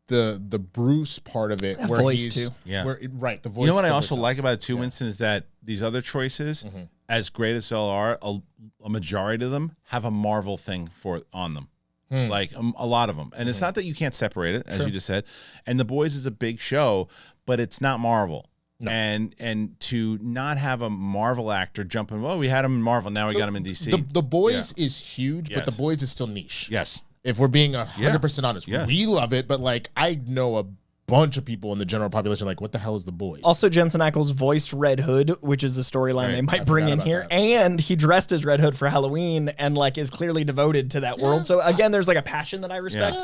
Speaker 3: the Bruce part of it,
Speaker 2: that
Speaker 3: where
Speaker 2: voice
Speaker 3: he's
Speaker 2: too.
Speaker 3: the voice.
Speaker 1: You know what I also like about it too, Winston, is that these other choices, as great as they are, a majority of them have a Marvel thing on them. Like a lot of them. And it's not that you can't separate it, as you just said. And The Boys is a big show, but it's not Marvel. No. And to not have a Marvel actor jump in, well, we had him in Marvel, now we got him in DC.
Speaker 3: The Boys is huge, but The Boys is still niche.
Speaker 1: Yes.
Speaker 3: If we're being 100% honest, we love it, but like, I know a bunch of people in the general population like, what the hell is The Boys?
Speaker 2: Also, Jensen Ackles voiced Red Hood, which is a storyline they might bring in here. That. And he dressed as Red Hood for Halloween and like is clearly devoted to that world. So again, there's like a passion that I respect.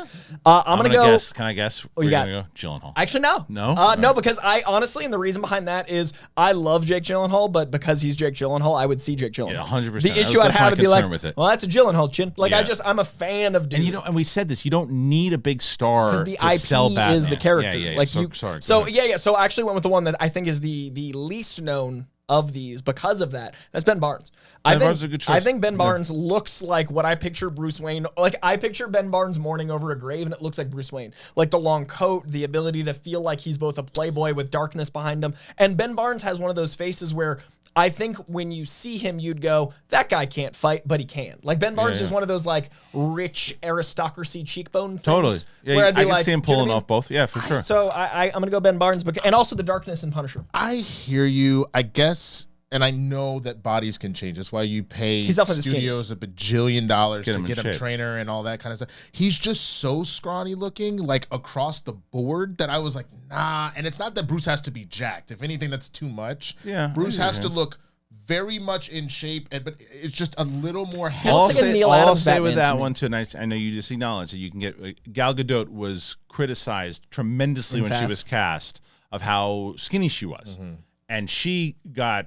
Speaker 2: I'm gonna go.
Speaker 1: Guess. Can I guess?
Speaker 2: Oh, you got
Speaker 1: go? Gyllenhaal.
Speaker 2: Actually, no.
Speaker 1: No?
Speaker 2: No, because I honestly, and the reason behind that is I love Jake Gyllenhaal, but because he's Jake Gyllenhaal, I would see Jake Gyllenhaal.
Speaker 1: Yeah, 100%.
Speaker 2: The issue I'd have would be like, well, that's a Gyllenhaal chin. Like I'm a fan of dude.
Speaker 1: And and we said this, you don't need a big star
Speaker 2: because the
Speaker 1: to
Speaker 2: IP
Speaker 1: sell Batman.
Speaker 2: is the character.
Speaker 1: Yeah.
Speaker 2: Like
Speaker 1: sorry.
Speaker 2: So So I actually went with the one that I think is the least known of these because of that. That's Ben Barnes.
Speaker 1: Barnes is a good choice.
Speaker 2: I think Ben Barnes looks like what I picture Bruce Wayne. Like, I picture Ben Barnes mourning over a grave, and it looks like Bruce Wayne. Like the long coat, the ability to feel like he's both a playboy with darkness behind him. And Ben Barnes has one of those faces where I think when you see him, you'd go, that guy can't fight, but he can. Like Ben Barnes is one of those like rich aristocracy cheekbone things.
Speaker 1: Totally. Yeah,
Speaker 2: where I'd be
Speaker 1: I can
Speaker 2: like,
Speaker 1: see him
Speaker 2: do you know
Speaker 1: pulling
Speaker 2: what I mean?
Speaker 1: off both. Yeah, for sure.
Speaker 2: So I'm going to go Ben Barnes, and also the darkness in Punisher.
Speaker 3: I hear you. I guess, and I know that bodies can change. That's why you pay
Speaker 2: He's definitely the
Speaker 3: studios a bajillion dollars
Speaker 1: Get
Speaker 3: to
Speaker 1: him in
Speaker 3: get him
Speaker 1: shape.
Speaker 3: trainer and all that kind of stuff. He's just so scrawny looking, like across the board, that I was like, nah. And it's not that Bruce has to be jacked. If anything, that's too much.
Speaker 1: Yeah,
Speaker 3: Bruce
Speaker 1: I
Speaker 3: has
Speaker 1: agree.
Speaker 3: to look very much in shape, but it's just a little more
Speaker 2: All
Speaker 3: healthy.
Speaker 2: say- like a Neil
Speaker 1: I'll
Speaker 2: Adams
Speaker 1: say with
Speaker 2: Batman to
Speaker 1: that
Speaker 2: me.
Speaker 1: one too, and I know you just acknowledge that you can get Gal Gadot was criticized tremendously when she
Speaker 2: fast.
Speaker 1: was cast of how skinny she was,
Speaker 3: Mm-hmm.
Speaker 1: and she got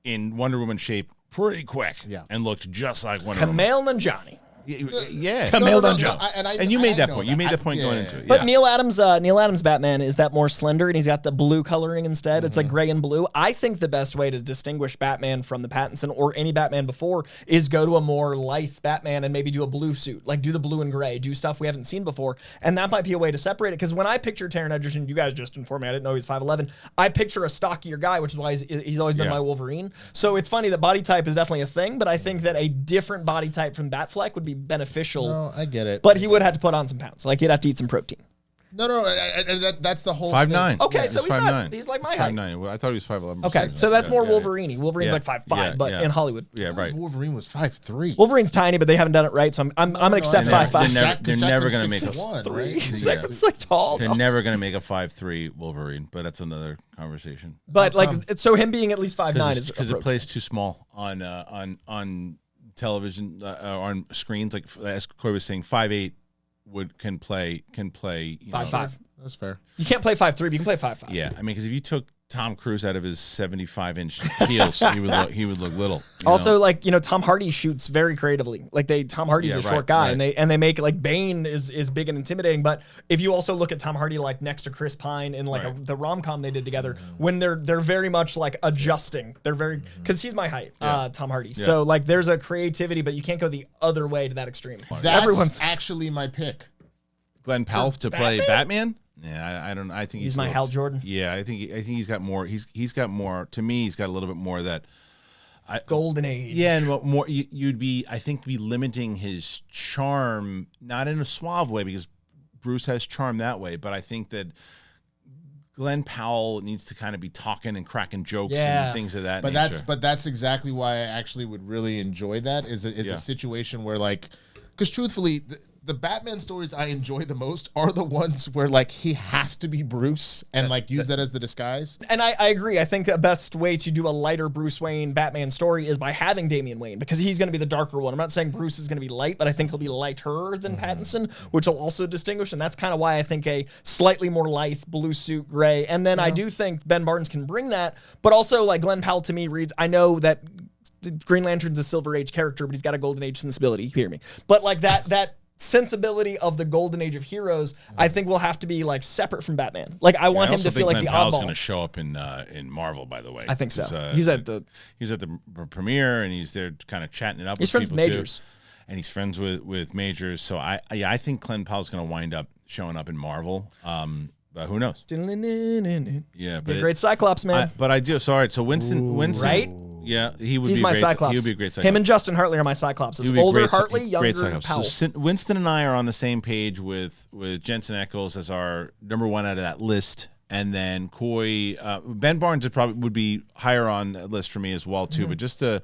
Speaker 1: in Wonder Woman shape pretty quick,
Speaker 3: Yeah.
Speaker 1: and looked just like Wonder Woman.
Speaker 2: Kumail Nanjiani.
Speaker 1: Yeah,
Speaker 2: Kumail Nanjiani.
Speaker 1: and you made that
Speaker 3: know
Speaker 1: point. You made that point
Speaker 3: Yeah,
Speaker 1: going
Speaker 3: yeah,
Speaker 1: into it.
Speaker 2: But
Speaker 1: Yeah.
Speaker 2: Neil Adams Batman is that more slender, and he's got the blue coloring instead. It's like gray and blue. I think the best way to distinguish Batman from the Pattinson or any Batman before is go to a more lithe Batman and maybe do a blue suit, like do the blue and gray, do stuff we haven't seen before, and that might be a way to separate it. Because when I picture Taron Egerton, you guys just informed me, I didn't know he was 5'11". I picture a stockier guy, which is why he's always been
Speaker 1: Yeah.
Speaker 2: my Wolverine. So it's funny that body type is definitely a thing, but I think that a different body type from Batfleck would be beneficial.
Speaker 3: No, I get it.
Speaker 2: But he would have to put on some pounds. Like he'd have to eat some protein.
Speaker 3: No, that's the whole
Speaker 1: 5'9".
Speaker 3: thing.
Speaker 2: Okay,
Speaker 1: Yeah,
Speaker 2: so he's
Speaker 1: 5'9".
Speaker 2: not. He's like my height.
Speaker 1: 5'9". Well, I thought he was 5'11".
Speaker 2: Okay, so that's more
Speaker 1: Yeah.
Speaker 2: Wolverine. Wolverine's
Speaker 1: Yeah.
Speaker 2: like 5'5",
Speaker 1: Yeah,
Speaker 2: but
Speaker 1: yeah.
Speaker 2: in Hollywood,
Speaker 1: Yeah, right.
Speaker 3: Wolverine was 5'3".
Speaker 2: Wolverine's tiny, but they haven't done it right. So I'm gonna accept
Speaker 3: I know.
Speaker 2: 5'5".
Speaker 1: They're never gonna make a
Speaker 3: 6'1", right?
Speaker 2: It's like tall.
Speaker 1: They're never going to make a 5'3" Wolverine, but that's another conversation.
Speaker 2: But like, so him being at least 5'9" is
Speaker 1: Because it
Speaker 2: approachable.
Speaker 1: plays too small on television on screens. Like as Coy was saying, 5'8" can play. You know,
Speaker 2: 5'5".
Speaker 3: That's fair.
Speaker 2: You can't play 5'3", but you can play 5'5".
Speaker 1: Yeah, I mean, because if you took Tom Cruise out of his 75-inch heels, he would look little. you
Speaker 2: Also,
Speaker 1: know?
Speaker 2: like Tom Hardy shoots very creatively. Like Tom Hardy's
Speaker 1: Yeah,
Speaker 2: a short
Speaker 1: right,
Speaker 2: guy,
Speaker 1: right.
Speaker 2: and they make like Bane is big and intimidating. But if you also look at Tom Hardy like next to Chris Pine in like
Speaker 1: Right.
Speaker 2: the rom-com they did together, when they're very much like adjusting. They're very because he's my height, Tom Hardy. So like there's a creativity, but you can't go the other way to that extreme.
Speaker 3: That's
Speaker 2: Everyone's
Speaker 3: actually my pick.
Speaker 1: Glenn Powell to play Batman. Yeah, I don't. I think
Speaker 2: He's my Hal Jordan.
Speaker 1: Yeah, I think he's got more. He's got more. To me, he's got a little bit more of that.
Speaker 2: Golden Age.
Speaker 1: Yeah, and what more you'd be, I think, be limiting his charm, not in a suave way, because Bruce has charm that way, but I think that Glenn Powell needs to kind of be talking and cracking jokes
Speaker 2: Yeah.
Speaker 1: and things of that
Speaker 3: But
Speaker 1: nature.
Speaker 3: that's exactly why I actually would really enjoy that. Is a situation where like, because truthfully, the Batman stories I enjoy the most are the ones where like he has to be Bruce and like use that as the disguise.
Speaker 2: And I agree. I think the best way to do a lighter Bruce Wayne Batman story is by having Damian Wayne, because he's going to be the darker one. I'm not saying Bruce is going to be light, but I think he'll be lighter than Pattinson, which will also distinguish. And that's kind of why I think a slightly more lithe blue suit, gray. And then I do think Ben Barnes can bring that, but also like Glenn Powell to me reads, I know that Green Lantern's a Silver Age character, but he's got a Golden Age sensibility. You hear me? But like that sensibility of the Golden Age of heroes, I think will have to be like separate from Batman. Like I want him to feel like the
Speaker 1: Powell's
Speaker 2: oddball.
Speaker 1: going to show up in Marvel, by the way.
Speaker 2: I think so.
Speaker 1: 'Cause,
Speaker 2: He's at the
Speaker 1: premiere, and he's there kind of chatting it up.
Speaker 2: He's
Speaker 1: with
Speaker 2: friends with
Speaker 1: people, too.
Speaker 2: Majors.
Speaker 1: And he's friends with Majors. So I think Glenn Powell's going to wind up showing up in Marvel. But who knows? Yeah, but
Speaker 2: Be a great Cyclops, man.
Speaker 1: but I do. So all right. So Winston,
Speaker 2: Right?
Speaker 1: Yeah, he would
Speaker 2: He's
Speaker 1: be
Speaker 2: my
Speaker 1: great.
Speaker 2: Cyclops.
Speaker 1: He would be a great Cyclops.
Speaker 2: Him and Justin Hartley are my Cyclops.
Speaker 1: He
Speaker 2: It's
Speaker 1: would be a
Speaker 2: older
Speaker 1: great
Speaker 2: Hartley,
Speaker 1: great
Speaker 2: younger
Speaker 1: Cyclops.
Speaker 2: Powell.
Speaker 1: So Winston and I are on the same page with Jensen Ackles as our number one out of that list, and then Coy. Ben Barnes would be higher on the list for me as well too. But just to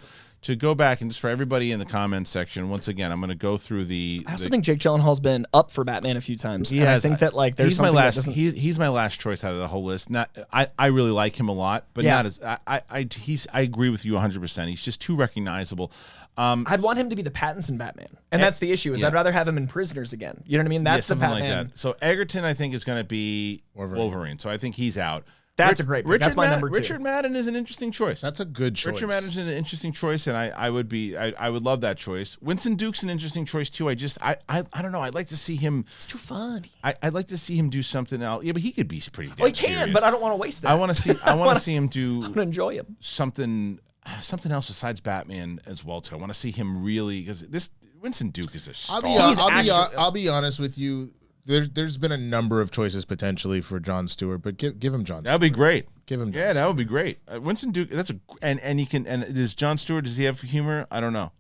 Speaker 1: go back and just for everybody in the comments section, once again, I'm going to go through the.
Speaker 2: I also think Jake Gyllenhaal's been up for Batman a few times.
Speaker 1: He
Speaker 2: and
Speaker 1: has.
Speaker 2: I think that like there's
Speaker 1: he's my
Speaker 2: something that
Speaker 1: last.
Speaker 2: doesn't-
Speaker 1: He's my last choice out of the whole list. Not I really like him a lot, but
Speaker 2: Yeah.
Speaker 1: not as I agree with you 100%. He's just too recognizable.
Speaker 2: I'd want him to be the Pattinson Batman, and that's the issue. Is
Speaker 1: yeah.
Speaker 2: I'd rather have him in Prisoners again. You know what I mean? That's the
Speaker 1: something
Speaker 2: Batman.
Speaker 1: like that. So Egerton, I think, is going to be Wolverine. So I think he's out.
Speaker 2: That's a great pick. That's my number 2.
Speaker 1: Richard Madden is an interesting choice.
Speaker 3: That's a good choice.
Speaker 1: Richard Madden's an interesting choice, and I would love that choice. Winston Duke's an interesting choice too. I don't know. I'd like to see him.
Speaker 2: It's too fun.
Speaker 1: I'd like to see him do something else. Yeah, but he could be pretty.
Speaker 2: Oh, he
Speaker 1: damn
Speaker 2: can,
Speaker 1: serious.
Speaker 2: but I don't want to waste that.
Speaker 1: I want to see. I want to see him do.
Speaker 2: I want to enjoy him.
Speaker 1: something else besides Batman as well too. I want to see him really, because this Winston Duke is a star.
Speaker 3: I'll be honest with you. there's been a number of choices potentially for Jon Stewart, but give him Jon.
Speaker 1: That'd be great.
Speaker 3: Give him.
Speaker 1: Yeah, that would be great. Winston Duke. And he can. And does Jon Stewart? Does he have humor? I don't know.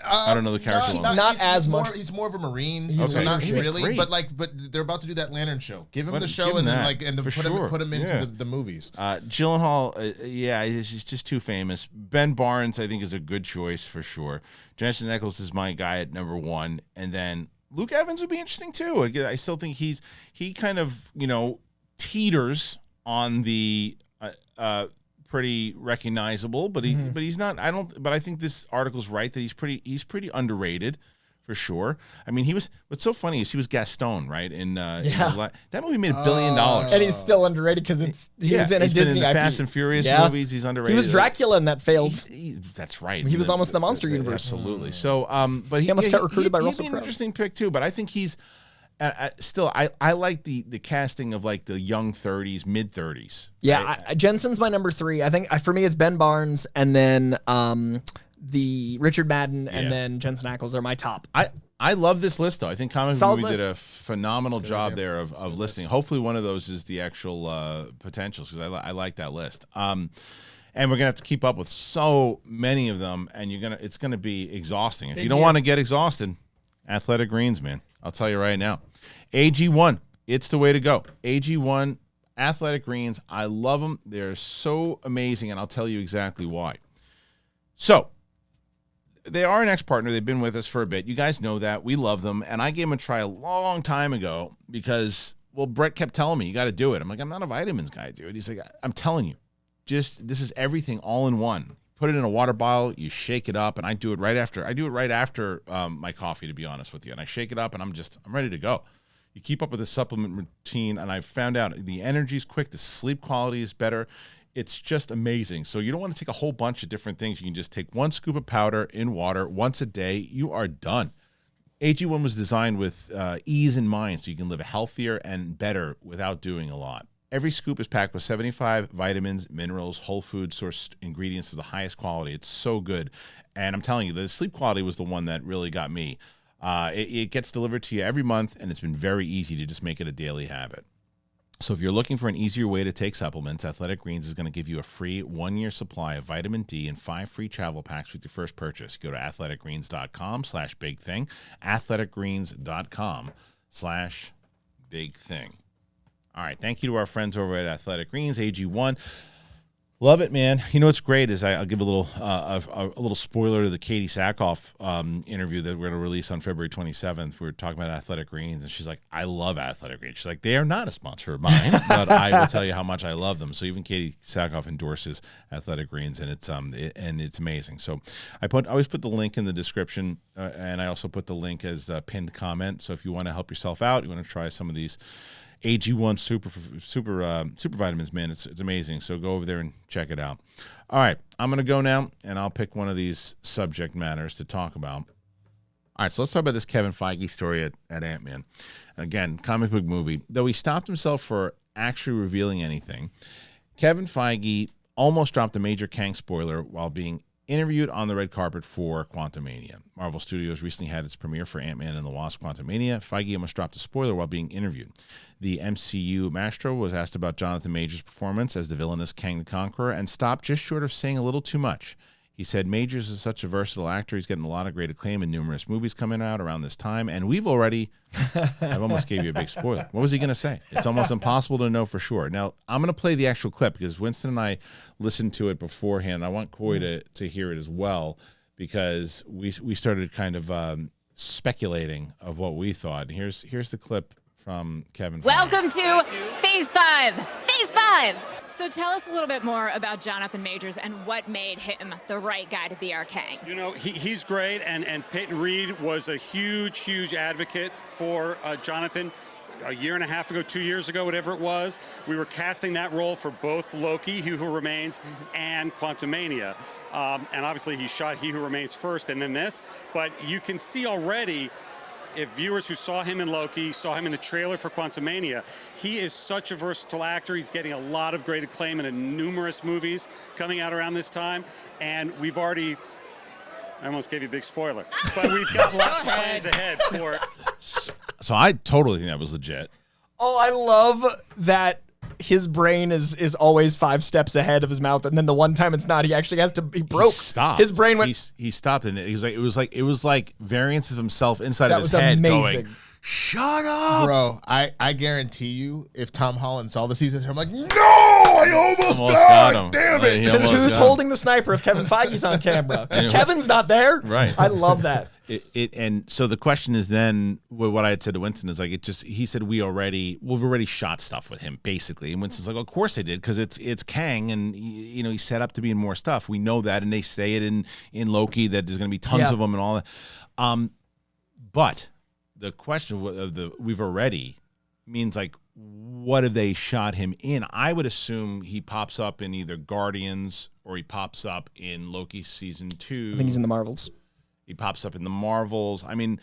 Speaker 1: I don't know the character.
Speaker 2: Not as much.
Speaker 3: He's more of a Marine.
Speaker 1: Okay.
Speaker 3: Not
Speaker 1: Yeah,
Speaker 3: really.
Speaker 1: great.
Speaker 3: But they're about to do that Lantern show. Give him the show
Speaker 1: give him
Speaker 3: and then
Speaker 1: that,
Speaker 3: put him into
Speaker 1: Yeah.
Speaker 3: the movies.
Speaker 1: Gyllenhaal, he's just too famous. Ben Barnes, I think, is a good choice for sure. Jensen Ackles is my guy at number 1, and then Luke Evans would be interesting too. I still think he kind of teeters on the pretty recognizable, but he's not. But I think this article's right that he's pretty underrated. For sure. I mean, what's so funny is he was Gaston, right? That movie made $1 billion.
Speaker 2: And he's still underrated because he was in a Disney
Speaker 1: been in the
Speaker 2: IP.
Speaker 1: Fast and Furious movies. He's underrated.
Speaker 2: He was Dracula and that failed.
Speaker 1: That's right.
Speaker 2: He was almost the monster universe.
Speaker 1: Absolutely. So, but he
Speaker 2: almost got recruited by Russell
Speaker 1: He'd be
Speaker 2: Crowe.
Speaker 1: an interesting pick too. But I think he's still. I like the casting of like the young 30s, mid 30s.
Speaker 2: Yeah, Jensen's my number 3. I think for me it's Ben Barnes and then the Richard Madden and then Jensen Ackles are my top.
Speaker 1: I love this list, though. I think Comic
Speaker 2: Solid
Speaker 1: Movie
Speaker 2: list.
Speaker 1: did a phenomenal job there of listing. Hopefully one of those is the actual potentials, because I like that list. And we're going to have to keep up with so many of them, and it's going to be exhausting. If you don't want to get exhausted, Athletic Greens, man. I'll tell you right now. AG1, it's the way to go. AG1, Athletic Greens, I love them. They're so amazing, and I'll tell you exactly why. So, they are an ex-partner. They've been with us for a bit. You guys know that. We love them. And I gave them a try a long time ago because, Brett kept telling me, you got to do it. I'm like, I'm not a vitamins guy, dude. He's like, I'm telling you, this is everything all in one. Put it in a water bottle, you shake it up, and I do it right after. I do it right after my coffee, to be honest with you. And I shake it up, and I'm ready to go. You keep up with a supplement routine, and I found out the energy's quick, the sleep quality is better. It's just amazing. So you don't want to take a whole bunch of different things. You can just take 1 scoop of powder in water once a day. You are done. AG1 was designed with ease in mind, so you can live healthier and better without doing a lot. Every scoop is packed with 75 vitamins, minerals, whole food sourced ingredients of the highest quality. It's so good. And I'm telling you, the sleep quality was the one that really got me. It gets delivered to you every month, and it's been very easy to just make it a daily habit. So if you're looking for an easier way to take supplements, Athletic Greens is going to give you a free 1-year supply of vitamin D and 5 free travel packs with your first purchase. Go to athleticgreens.com/bigthing, athleticgreens.com/bigthing. All right, thank you to our friends over at Athletic Greens, AG1. Love it, man. You know what's great is I'll give a little spoiler to the Katie Sackhoff interview that we're going to release on February 27th. We were talking about Athletic Greens, and she's like, I love Athletic Greens. She's like, they are not a sponsor of mine, but I will tell you how much I love them. So even Katie Sackhoff endorses Athletic Greens, and it's amazing. So I always put the link in the description, and I also put the link as a pinned comment. So if you want to help yourself out, you want to try some of these AG1 super vitamins, man, it's amazing. So go over there and check it out. All right, I'm gonna go now, and I'll pick one of these subject matters to talk about. All right, so let's talk about this Kevin Feige story at Ant-Man. Again, comic book movie. Though he stopped himself for actually revealing anything, Kevin Feige almost dropped a major Kang spoiler while being interviewed on the red carpet for Quantumania. Marvel Studios recently had its premiere for Ant-Man and the Wasp Quantumania. Feige almost dropped a spoiler while being interviewed. The MCU maestro was asked about Jonathan Majors' performance as the villainous Kang the Conqueror and stopped just short of saying a little too much. He said, Majors is such a versatile actor. He's getting a lot of great acclaim in numerous movies coming out around this time. And I've almost gave you a big spoiler. What was he going to say? It's almost impossible to know for sure. Now, I'm going to play the actual clip because Winston and I listened to it beforehand. I want Coy to hear it as well because we started kind of speculating of what we thought. Here's the clip from Kevin Feige.
Speaker 6: Welcome to Phase 5. Phase 5. So tell us a little bit more about Jonathan Majors and what made him the right guy to be our Kang.
Speaker 7: You know, he's great, and Peyton Reed was a huge advocate for Jonathan. A year and a half ago, 2 years ago, whatever it was, we were casting that role for both Loki, He Who Remains, and Quantumania. And obviously he shot He Who Remains first and then this, but you can see already, if viewers who saw him in Loki, saw him in the trailer for Quantumania, he is such a versatile actor. He's getting a lot of great acclaim in numerous movies coming out around this time. And we've already, I almost gave you a big spoiler, but we've got lots of plans ahead for it.
Speaker 1: So I totally think that was legit.
Speaker 2: Oh, I love that his brain is always 5 steps ahead of his mouth, and then the one time it's not, he actually has to. He broke.
Speaker 1: He stopped.
Speaker 2: His brain went.
Speaker 1: He stopped, and it was like variances of himself inside
Speaker 2: That
Speaker 1: of his
Speaker 2: was
Speaker 1: head
Speaker 2: amazing.
Speaker 1: going, "Shut up,
Speaker 3: Bro, I guarantee you, if Tom Holland saw this, he's I'm like, no, I almost
Speaker 1: got him.
Speaker 3: died. Damn it.
Speaker 1: He
Speaker 2: Because
Speaker 1: almost
Speaker 2: who's
Speaker 1: got him.
Speaker 2: holding the sniper if Kevin Feige's on camera? Because Kevin's not there.
Speaker 1: Right.
Speaker 2: I love that.
Speaker 1: And so the question is then what I had said to Winston is like he said we've already shot stuff with him basically, and Winston's like, of course they did because it's Kang and he's set up to be in more stuff. We know that, and they say it in Loki that there's going to be tons of them and all that. But the question of the we've already means like what have they shot him in? I would assume he pops up in either Guardians or he pops up in Loki season 2.
Speaker 2: I think he's in the Marvels.
Speaker 1: He pops up in the Marvels. I mean,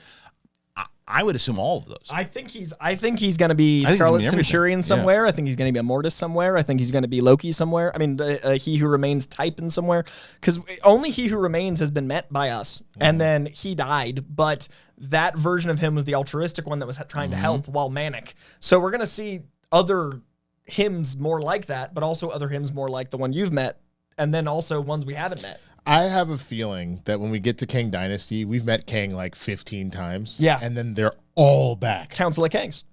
Speaker 1: I would assume all of those.
Speaker 2: I think he's going to be
Speaker 1: I think he's
Speaker 2: Scarlet
Speaker 1: gonna be everything.
Speaker 2: Centurion somewhere. I think he's going to be a Mortis somewhere. I think he's going to be Loki somewhere. I mean, He Who Remains type in somewhere, because only He Who Remains has been met by us, and then he died. But that version of him was the altruistic one that was trying to help while manic. So we're going to see other hymns more like that, but also other hymns more like the one you've met, and then also ones we haven't met.
Speaker 3: I have a feeling that when we get to Kang Dynasty, we've met Kang like 15 times.
Speaker 2: Yeah.
Speaker 3: And then they're all back.
Speaker 2: Council of Kangs.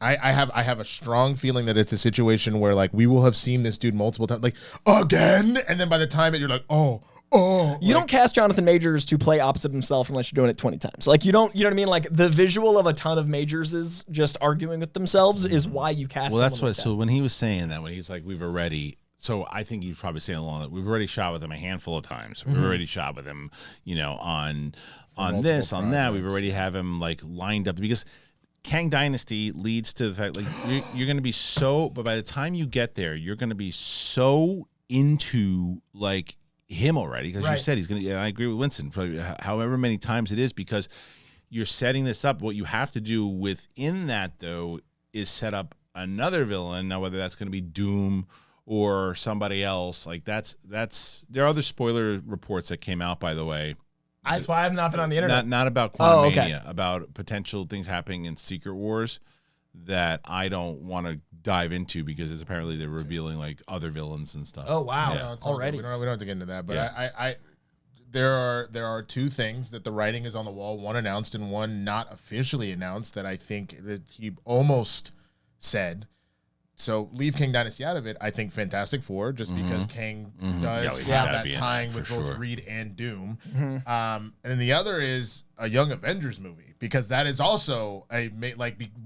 Speaker 3: I have a strong feeling that it's a situation where like we will have seen this dude multiple times, like again, and then by the time you're like, oh.
Speaker 2: You don't cast Jonathan Majors to play opposite himself unless you're doing it 20 times. Like you know what I mean? Like the visual of a ton of Majorses just arguing with themselves is why you cast.
Speaker 1: Well, that's
Speaker 2: someone
Speaker 1: what.
Speaker 2: like
Speaker 1: So when he was saying that, when he's like, we've already. So I think he's probably saying along that we've already shot with him a handful of times. We've already shot with him, on this, on that. We've already have him like lined up because Kang Dynasty leads to the fact like you're going to be so. But by the time you get there, you're going to be so into like him already because you said he's going to. And I agree with Winston. Probably, however many times it is because you're setting this up. What you have to do within that though is set up another villain. Now whether that's going to be Doom or somebody else, like that's there are other spoiler reports that came out, by the way.
Speaker 2: That's why I've not been on the internet.
Speaker 1: Not about Quantumania, about potential things happening in Secret Wars that I don't want to dive into because it's apparently they're revealing like other villains and stuff.
Speaker 2: Oh wow!
Speaker 3: No, it's
Speaker 2: Already,
Speaker 3: we don't have to get into that. But
Speaker 1: Yeah.
Speaker 3: there are 2 things that the writing is on the wall, one announced and one not officially announced that I think that he almost said. So leave Kang Dynasty out of it. I think Fantastic Four, just because Kang does have that tying with both Reed and Doom. And then the other is a Young Avengers movie, because that is also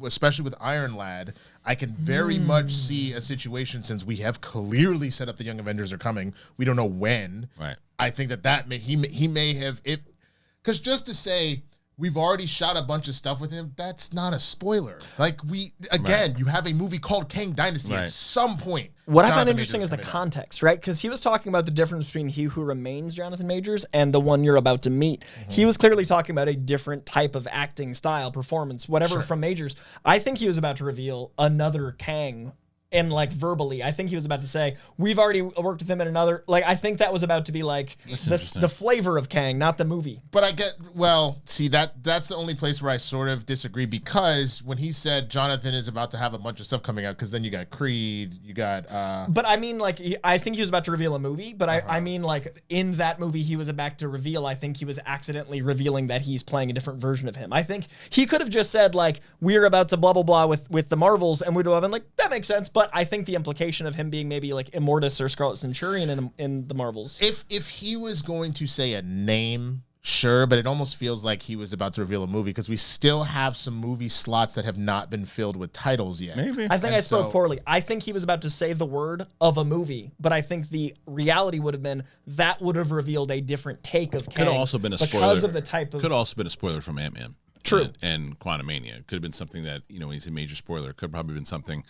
Speaker 3: especially with Iron Lad, I can very much see a situation, since we have clearly set up the Young Avengers are coming. We don't know when.
Speaker 1: Right.
Speaker 3: I think he may have, because just to say we've already shot a bunch of stuff with him, that's not a spoiler. Like you have a movie called Kang Dynasty at some point.
Speaker 2: What I find interesting is the context, right? Because he was talking about the difference between He Who Remains, Jonathan Majors, and the one you're about to meet. He was clearly talking about a different type of acting style, performance, whatever from Majors. I think he was about to reveal another Kang. And like verbally, I think he was about to say, we've already worked with him in another. Like, I think that was about to be like the flavor of Kang, not the movie.
Speaker 3: But that's the only place where I sort of disagree, because when he said Jonathan is about to have a bunch of stuff coming out, because then you got Creed, you got.
Speaker 2: But I mean, like, I think he was about to reveal a movie, but I mean, like, in that movie he was about to reveal, I think he was accidentally revealing that he's playing a different version of him. I think he could have just said, like, we're about to blah, blah, blah with the Marvels, and we'd have been like, that makes sense. But I think the implication of him being maybe like Immortus or Scarlet Centurion in the Marvels.
Speaker 3: If he was going to say a name, sure, but it almost feels like he was about to reveal a movie, because we still have some movie slots that have not been filled with titles yet.
Speaker 1: Maybe.
Speaker 2: I think I spoke poorly. I think he was about to say the word of a movie, but I think the reality would have been that would have revealed a different take of Kang.
Speaker 1: Could have also been a spoiler.
Speaker 2: Because of the type of...
Speaker 1: Could have also been a spoiler from Ant-Man.
Speaker 2: True.
Speaker 1: And Quantumania. Could have been something that, when he's a major spoiler, could have probably been something...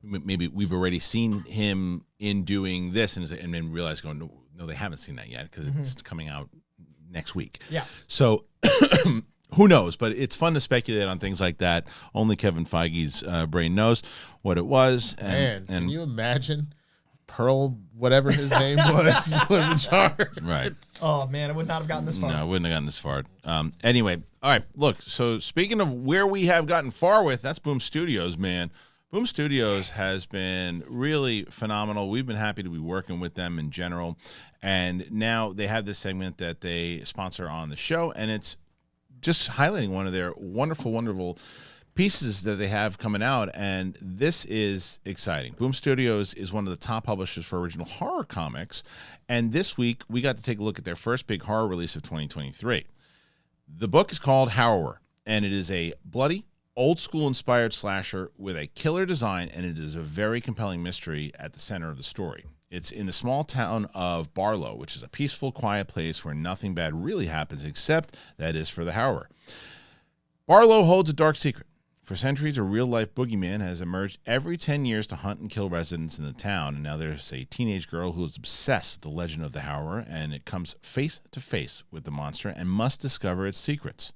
Speaker 1: Maybe we've already seen him in doing this and then realize no, they haven't seen that yet because it's coming out next week.
Speaker 2: Yeah.
Speaker 1: So who knows? But it's fun to speculate on things like that. Only Kevin Feige's brain knows what it was. And
Speaker 3: can you imagine Pearl, whatever his name was in charge?
Speaker 1: Right.
Speaker 2: Oh, man, it would not have gotten this far.
Speaker 1: No, it wouldn't have gotten this far. Anyway, All right, look, so speaking of where we have gotten far with, that's Boom Studios, man. Boom Studios has been really phenomenal. We've been happy to be working with them in general. And now they have this segment that they sponsor on the show, and it's just highlighting one of their wonderful, wonderful pieces that they have coming out, and this is exciting. Boom Studios is one of the top publishers for original horror comics, and this week we got to take a look at their first big horror release of 2023. The book is called Harrower, and it is a bloody, old-school inspired slasher with a killer design, and it is a very compelling mystery at the center of the story. It's in the small town of Barlow, which is a peaceful, quiet place where nothing bad really happens, except that is for the Harrower. Barlow holds a dark secret. For centuries, a real-life boogeyman has emerged every 10 years to hunt and kill residents in the town, and now there's a teenage girl who is obsessed with the legend of the Harrower, and it comes face to face with the monster and must discover its secrets.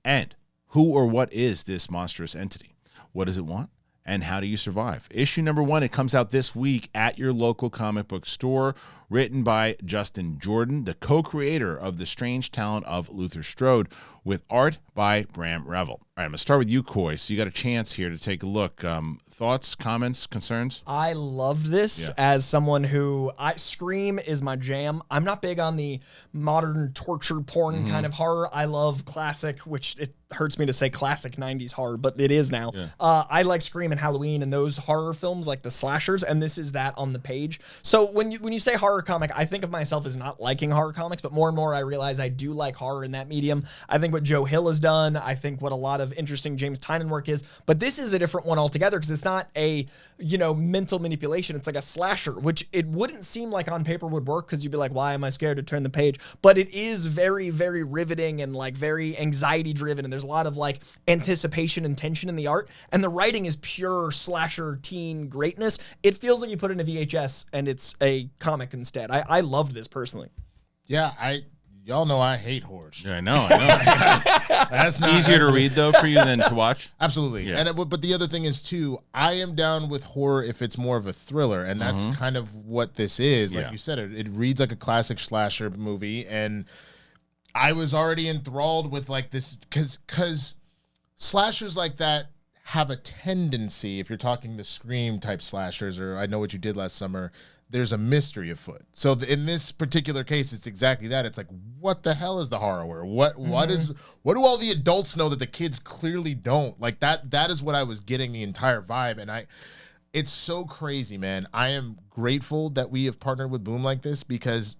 Speaker 1: And who or what is this monstrous entity? What does it want? And how do you survive? Issue number 1, it comes out this week at your local comic book store, written by Justin Jordan, the co-creator of The Strange Talent of Luther Strode, with art by Bram Revel. All right, I'm going to start with you, Coy. So you got a chance here to take a look. Thoughts, comments, concerns?
Speaker 2: I loved this as someone who, Scream is my jam. I'm not big on the modern torture porn kind of horror. I love classic, which it hurts me to say classic 90s horror, but it is now. Yeah. I like Scream and Halloween and those horror films like the slashers, and this is that on the page. So when you say horror comic, I think of myself as not liking horror comics, but more and more I realize I do like horror in that medium. I think what Joe Hill has done, I think what a lot of interesting James Tynion work is, but this is a different one altogether because it's not a, mental manipulation. It's like a slasher, which it wouldn't seem like on paper would work because you'd be like, why am I scared to turn the page? But it is very, very riveting and like very anxiety driven, and there's a lot of like anticipation and tension in the art, and the writing is pure slasher teen greatness. It feels like you put it in a VHS and it's a comic instead. I loved this personally.
Speaker 3: Yeah, y'all know I hate horrors.
Speaker 1: Yeah, I know.
Speaker 3: That's not
Speaker 1: easier to read though for you than to watch.
Speaker 3: Absolutely. Yeah. But the other thing is too, I am down with horror if it's more of a thriller, and that's kind of what this is. Like you said, it reads like a classic slasher movie, and I was already enthralled with like this because slashers like that have a tendency, if you're talking the Scream type slashers or I Know What You Did Last Summer, there's a mystery afoot. So in this particular case, it's exactly that. It's like, what the hell is the horror? What do all the adults know that the kids clearly don't? Like that is what I was getting the entire vibe. And it's so crazy, man. I am grateful that we have partnered with Boom like this, because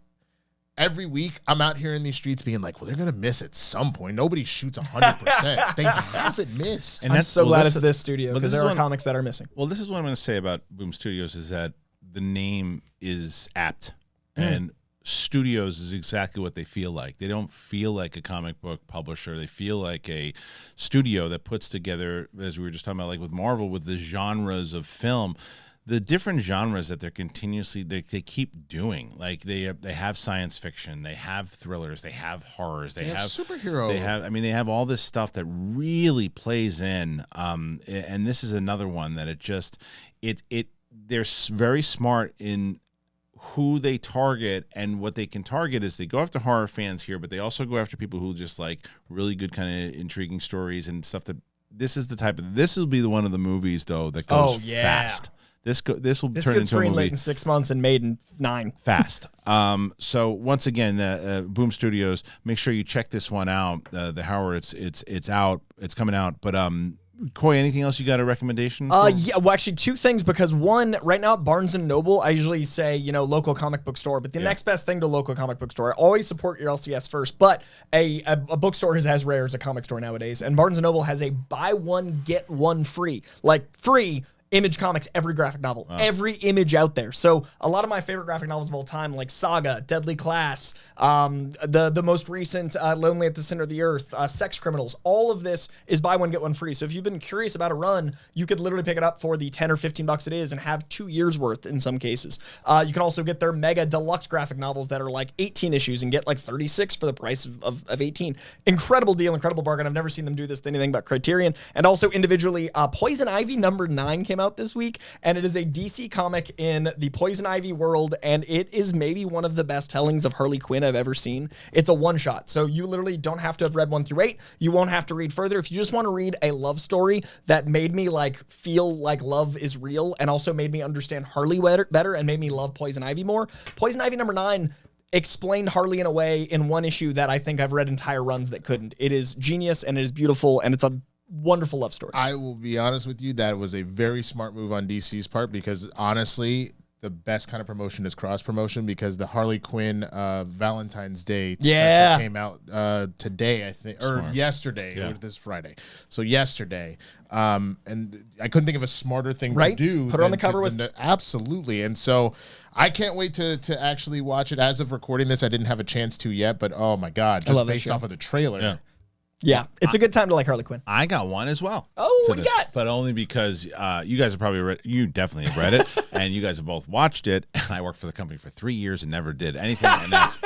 Speaker 3: every week I'm out here in these streets being like, well, they're going to miss at some point. Nobody shoots 100%. They haven't missed.
Speaker 2: And I'm so glad it's this studio, because there are comics that are missing.
Speaker 1: Well, this is what I'm going to say about Boom Studios is that the name is apt, and studios is exactly what they feel like. They don't feel like a comic book publisher. They feel like a studio that puts together, as we were just talking about, like with Marvel, with the genres of film, the different genres that they're continuously, they keep doing. Like they have science fiction, they have thrillers, they have horrors, they have
Speaker 3: superhero.
Speaker 1: They have all this stuff that really plays in. And this is another one that they're very smart in who they target, and what they can target is they go after horror fans here, but they also go after people who just like really good kind of intriguing stories and stuff. That this will be one of the movies though that goes fast. This will turn into a movie
Speaker 2: late in 6 months and made in 9
Speaker 1: fast. So once again, Boom Studios, make sure you check this one out. The Howard, it's out, it's coming out, but Coy, anything else you got a recommendation for?
Speaker 2: Yeah, well, actually 2 things, because one, right now at Barnes & Noble, I usually say, local comic book store, but the next best thing to local comic book store, I always support your LCS first, but a bookstore is as rare as a comic store nowadays, and Barnes & Noble has a buy one, get one free, free Image Comics, every graphic novel, every image out there. So a lot of my favorite graphic novels of all time, like Saga, Deadly Class, the most recent Lonely at the Center of the Earth, Sex Criminals, all of this is buy one, get one free. So if you've been curious about a run, you could literally pick it up for the 10 or 15 bucks it is and have 2 years worth in some cases. You can also get their mega deluxe graphic novels that are like 18 issues and get like 36 for the price of 18. Incredible deal, incredible bargain. I've never seen them do this to anything but Criterion. And also individually, Poison Ivy #9 came out out this week, and it is a DC comic in the Poison Ivy world, and it is maybe one of the best tellings of Harley Quinn I've ever seen. It's a one-shot, so you literally don't have to have read 1 through 8. You won't have to read further. If you just want to read a love story that made me like feel like love is real, and also made me understand Harley better, and made me love Poison Ivy more. Poison Ivy number 9 explained Harley in a way in one issue that I think I've read entire runs that couldn't. It is genius, and it is beautiful, and it's a wonderful love story.
Speaker 3: I will be honest with you, that was a very smart move on DC's part, because honestly, the best kind of promotion is cross promotion, because the Harley Quinn Valentine's Day special came out today, I think, or yesterday, or this Friday. So yesterday, and I couldn't think of a smarter thing to do.
Speaker 2: Put her on the cover with
Speaker 3: absolutely. And so I can't wait to actually watch it. As of recording this, I didn't have a chance to yet, but oh my God, just based off of the trailer.
Speaker 2: Yeah, it's a good time to like Harley Quinn.
Speaker 1: I got one as well.
Speaker 2: Oh, what do you got?
Speaker 1: But only because you guys have probably read. You definitely have read it, and you guys have both watched it. And I worked for the company for 3 years and never did anything. And that's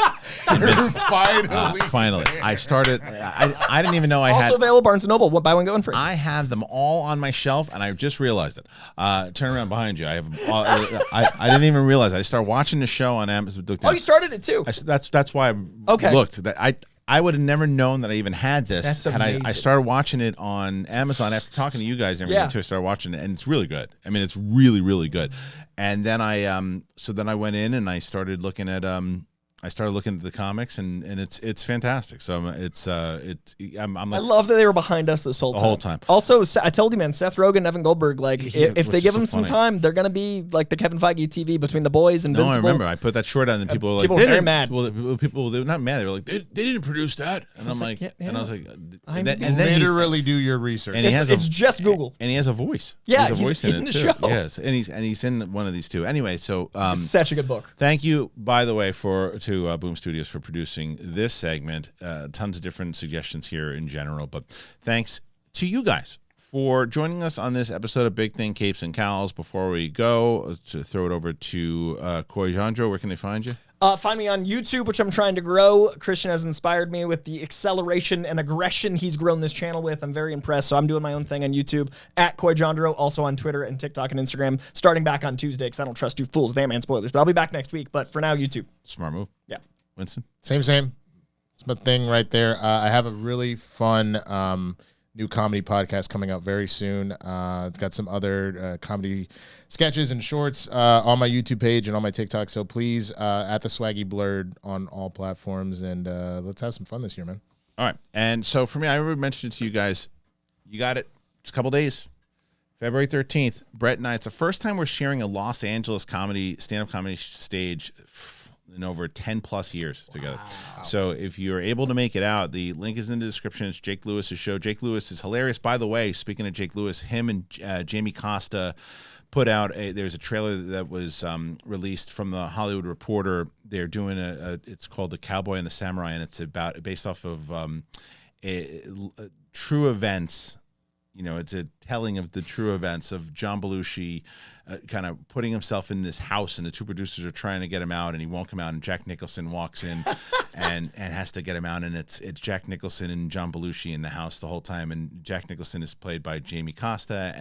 Speaker 1: finally. I started. I didn't even know I had.
Speaker 2: Also available Barnes & Noble. Buy one, get one free.
Speaker 1: I have them all on my shelf, and I just realized it. Turn around behind you. I have. I didn't even realize. I started watching the show on Amazon.
Speaker 2: Oh, you started it too.
Speaker 1: That's why I looked. I would have never known that I even had this.
Speaker 2: That's amazing.
Speaker 1: I started watching it on Amazon after talking to you guys and everything too. I started watching it, and it's really good. I mean, it's really, really good. And then I went in and I started looking at the comics, and it's fantastic. So I'm like,
Speaker 2: I love that they were behind us this whole time. Also, I told you, man, Seth Rogen and Evan Goldberg, like if they give them some time, they're gonna be like the Kevin Feige TV between The Boys and Invincible.
Speaker 1: No, I remember I put that short on, and people were like,
Speaker 2: were very mad.
Speaker 1: Well, people, they're not mad. They were like, they didn't produce that, and I'm like, and I was like,
Speaker 3: and then literally do your research.
Speaker 1: And
Speaker 2: it's just Google,
Speaker 1: and he has a voice.
Speaker 2: Yeah,
Speaker 1: he has a voice in it
Speaker 2: the
Speaker 1: too.
Speaker 2: show.
Speaker 1: Yes, and he's in one of these too. Anyway, so
Speaker 2: it's such a good book.
Speaker 1: Thank you, by the way, to Boom Studios for producing this segment. Tons of different suggestions here in general, but thanks to you guys for joining us on this episode of Big Thing Capes and Cowls. Before we go, to throw it over to Coy Jandro, where can they find you?
Speaker 2: Find me on YouTube, which I'm trying to grow. Kristian has inspired me with the acceleration and aggression he's grown this channel with. I'm very impressed. So I'm doing my own thing on YouTube at Coy Jandro, also on Twitter and TikTok and Instagram, starting back on Tuesday, because I don't trust you fools. Damn, man, spoilers. But I'll be back next week. But for now, YouTube.
Speaker 1: Smart move.
Speaker 2: Yeah.
Speaker 1: Winston?
Speaker 3: Same. It's my thing right there. I have a really fun new comedy podcast coming out very soon. It's got some other comedy sketches and shorts on my YouTube page and on my TikTok. So please, at the Swaggy Blurred on all platforms, and let's have some fun this year, man.
Speaker 1: All right. And so for me, I already mentioned it to you guys. You got it. Just a couple days. February 13th, Brett and I, it's the first time we're sharing a Los Angeles stand-up comedy stage in over 10 plus years together. So if you're able to make it out, the link is in the description. It's Jake Lewis's show. Jake Lewis is hilarious. By the way, speaking of Jake Lewis, him and Jamie Costa put out there's a trailer that was released from the Hollywood Reporter. They're doing it's called The Cowboy and the Samurai, and it's based off of true events. You know, it's a telling of the true events of John Belushi kind of putting himself in this house, and the two producers are trying to get him out, and he won't come out, and Jack Nicholson walks in and has to get him out, and it's Jack Nicholson and John Belushi in the house the whole time, and Jack Nicholson is played by Jamie Costa,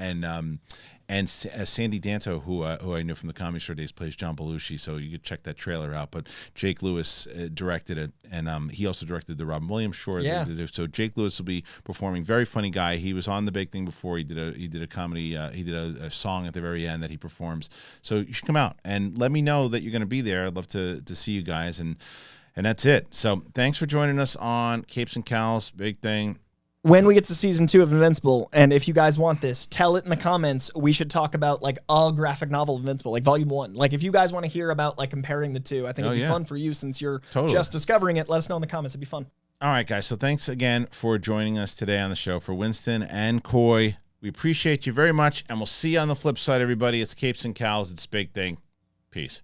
Speaker 1: and Sandy Danto, who I knew from the Comedy Store days, plays John Belushi, so you could check that trailer out. But Jake Lewis directed it, and he also directed the Robin Williams short.
Speaker 2: Yeah.
Speaker 1: So Jake Lewis will be performing. Very funny guy. He was on The Big Thing before. He did a comedy. He did a song at the very end that he performs. So you should come out and let me know that you're going to be there. I'd love to see you guys, and that's it. So thanks for joining us on Capes and Cowls, Big Thing.
Speaker 2: When we get to season 2 of Invincible, and if you guys want this, tell it in the comments. We should talk about like a graphic novel of Invincible, like volume 1. Like if you guys want to hear about like comparing the two, I think it'd be fun for you since you're just discovering it. Let us know in the comments. It'd be fun.
Speaker 1: All right, guys. So thanks again for joining us today on the show. For Winston and Coy, we appreciate you very much, and we'll see you on the flip side, everybody. It's Capes and Cowls. It's Big Thing. Peace.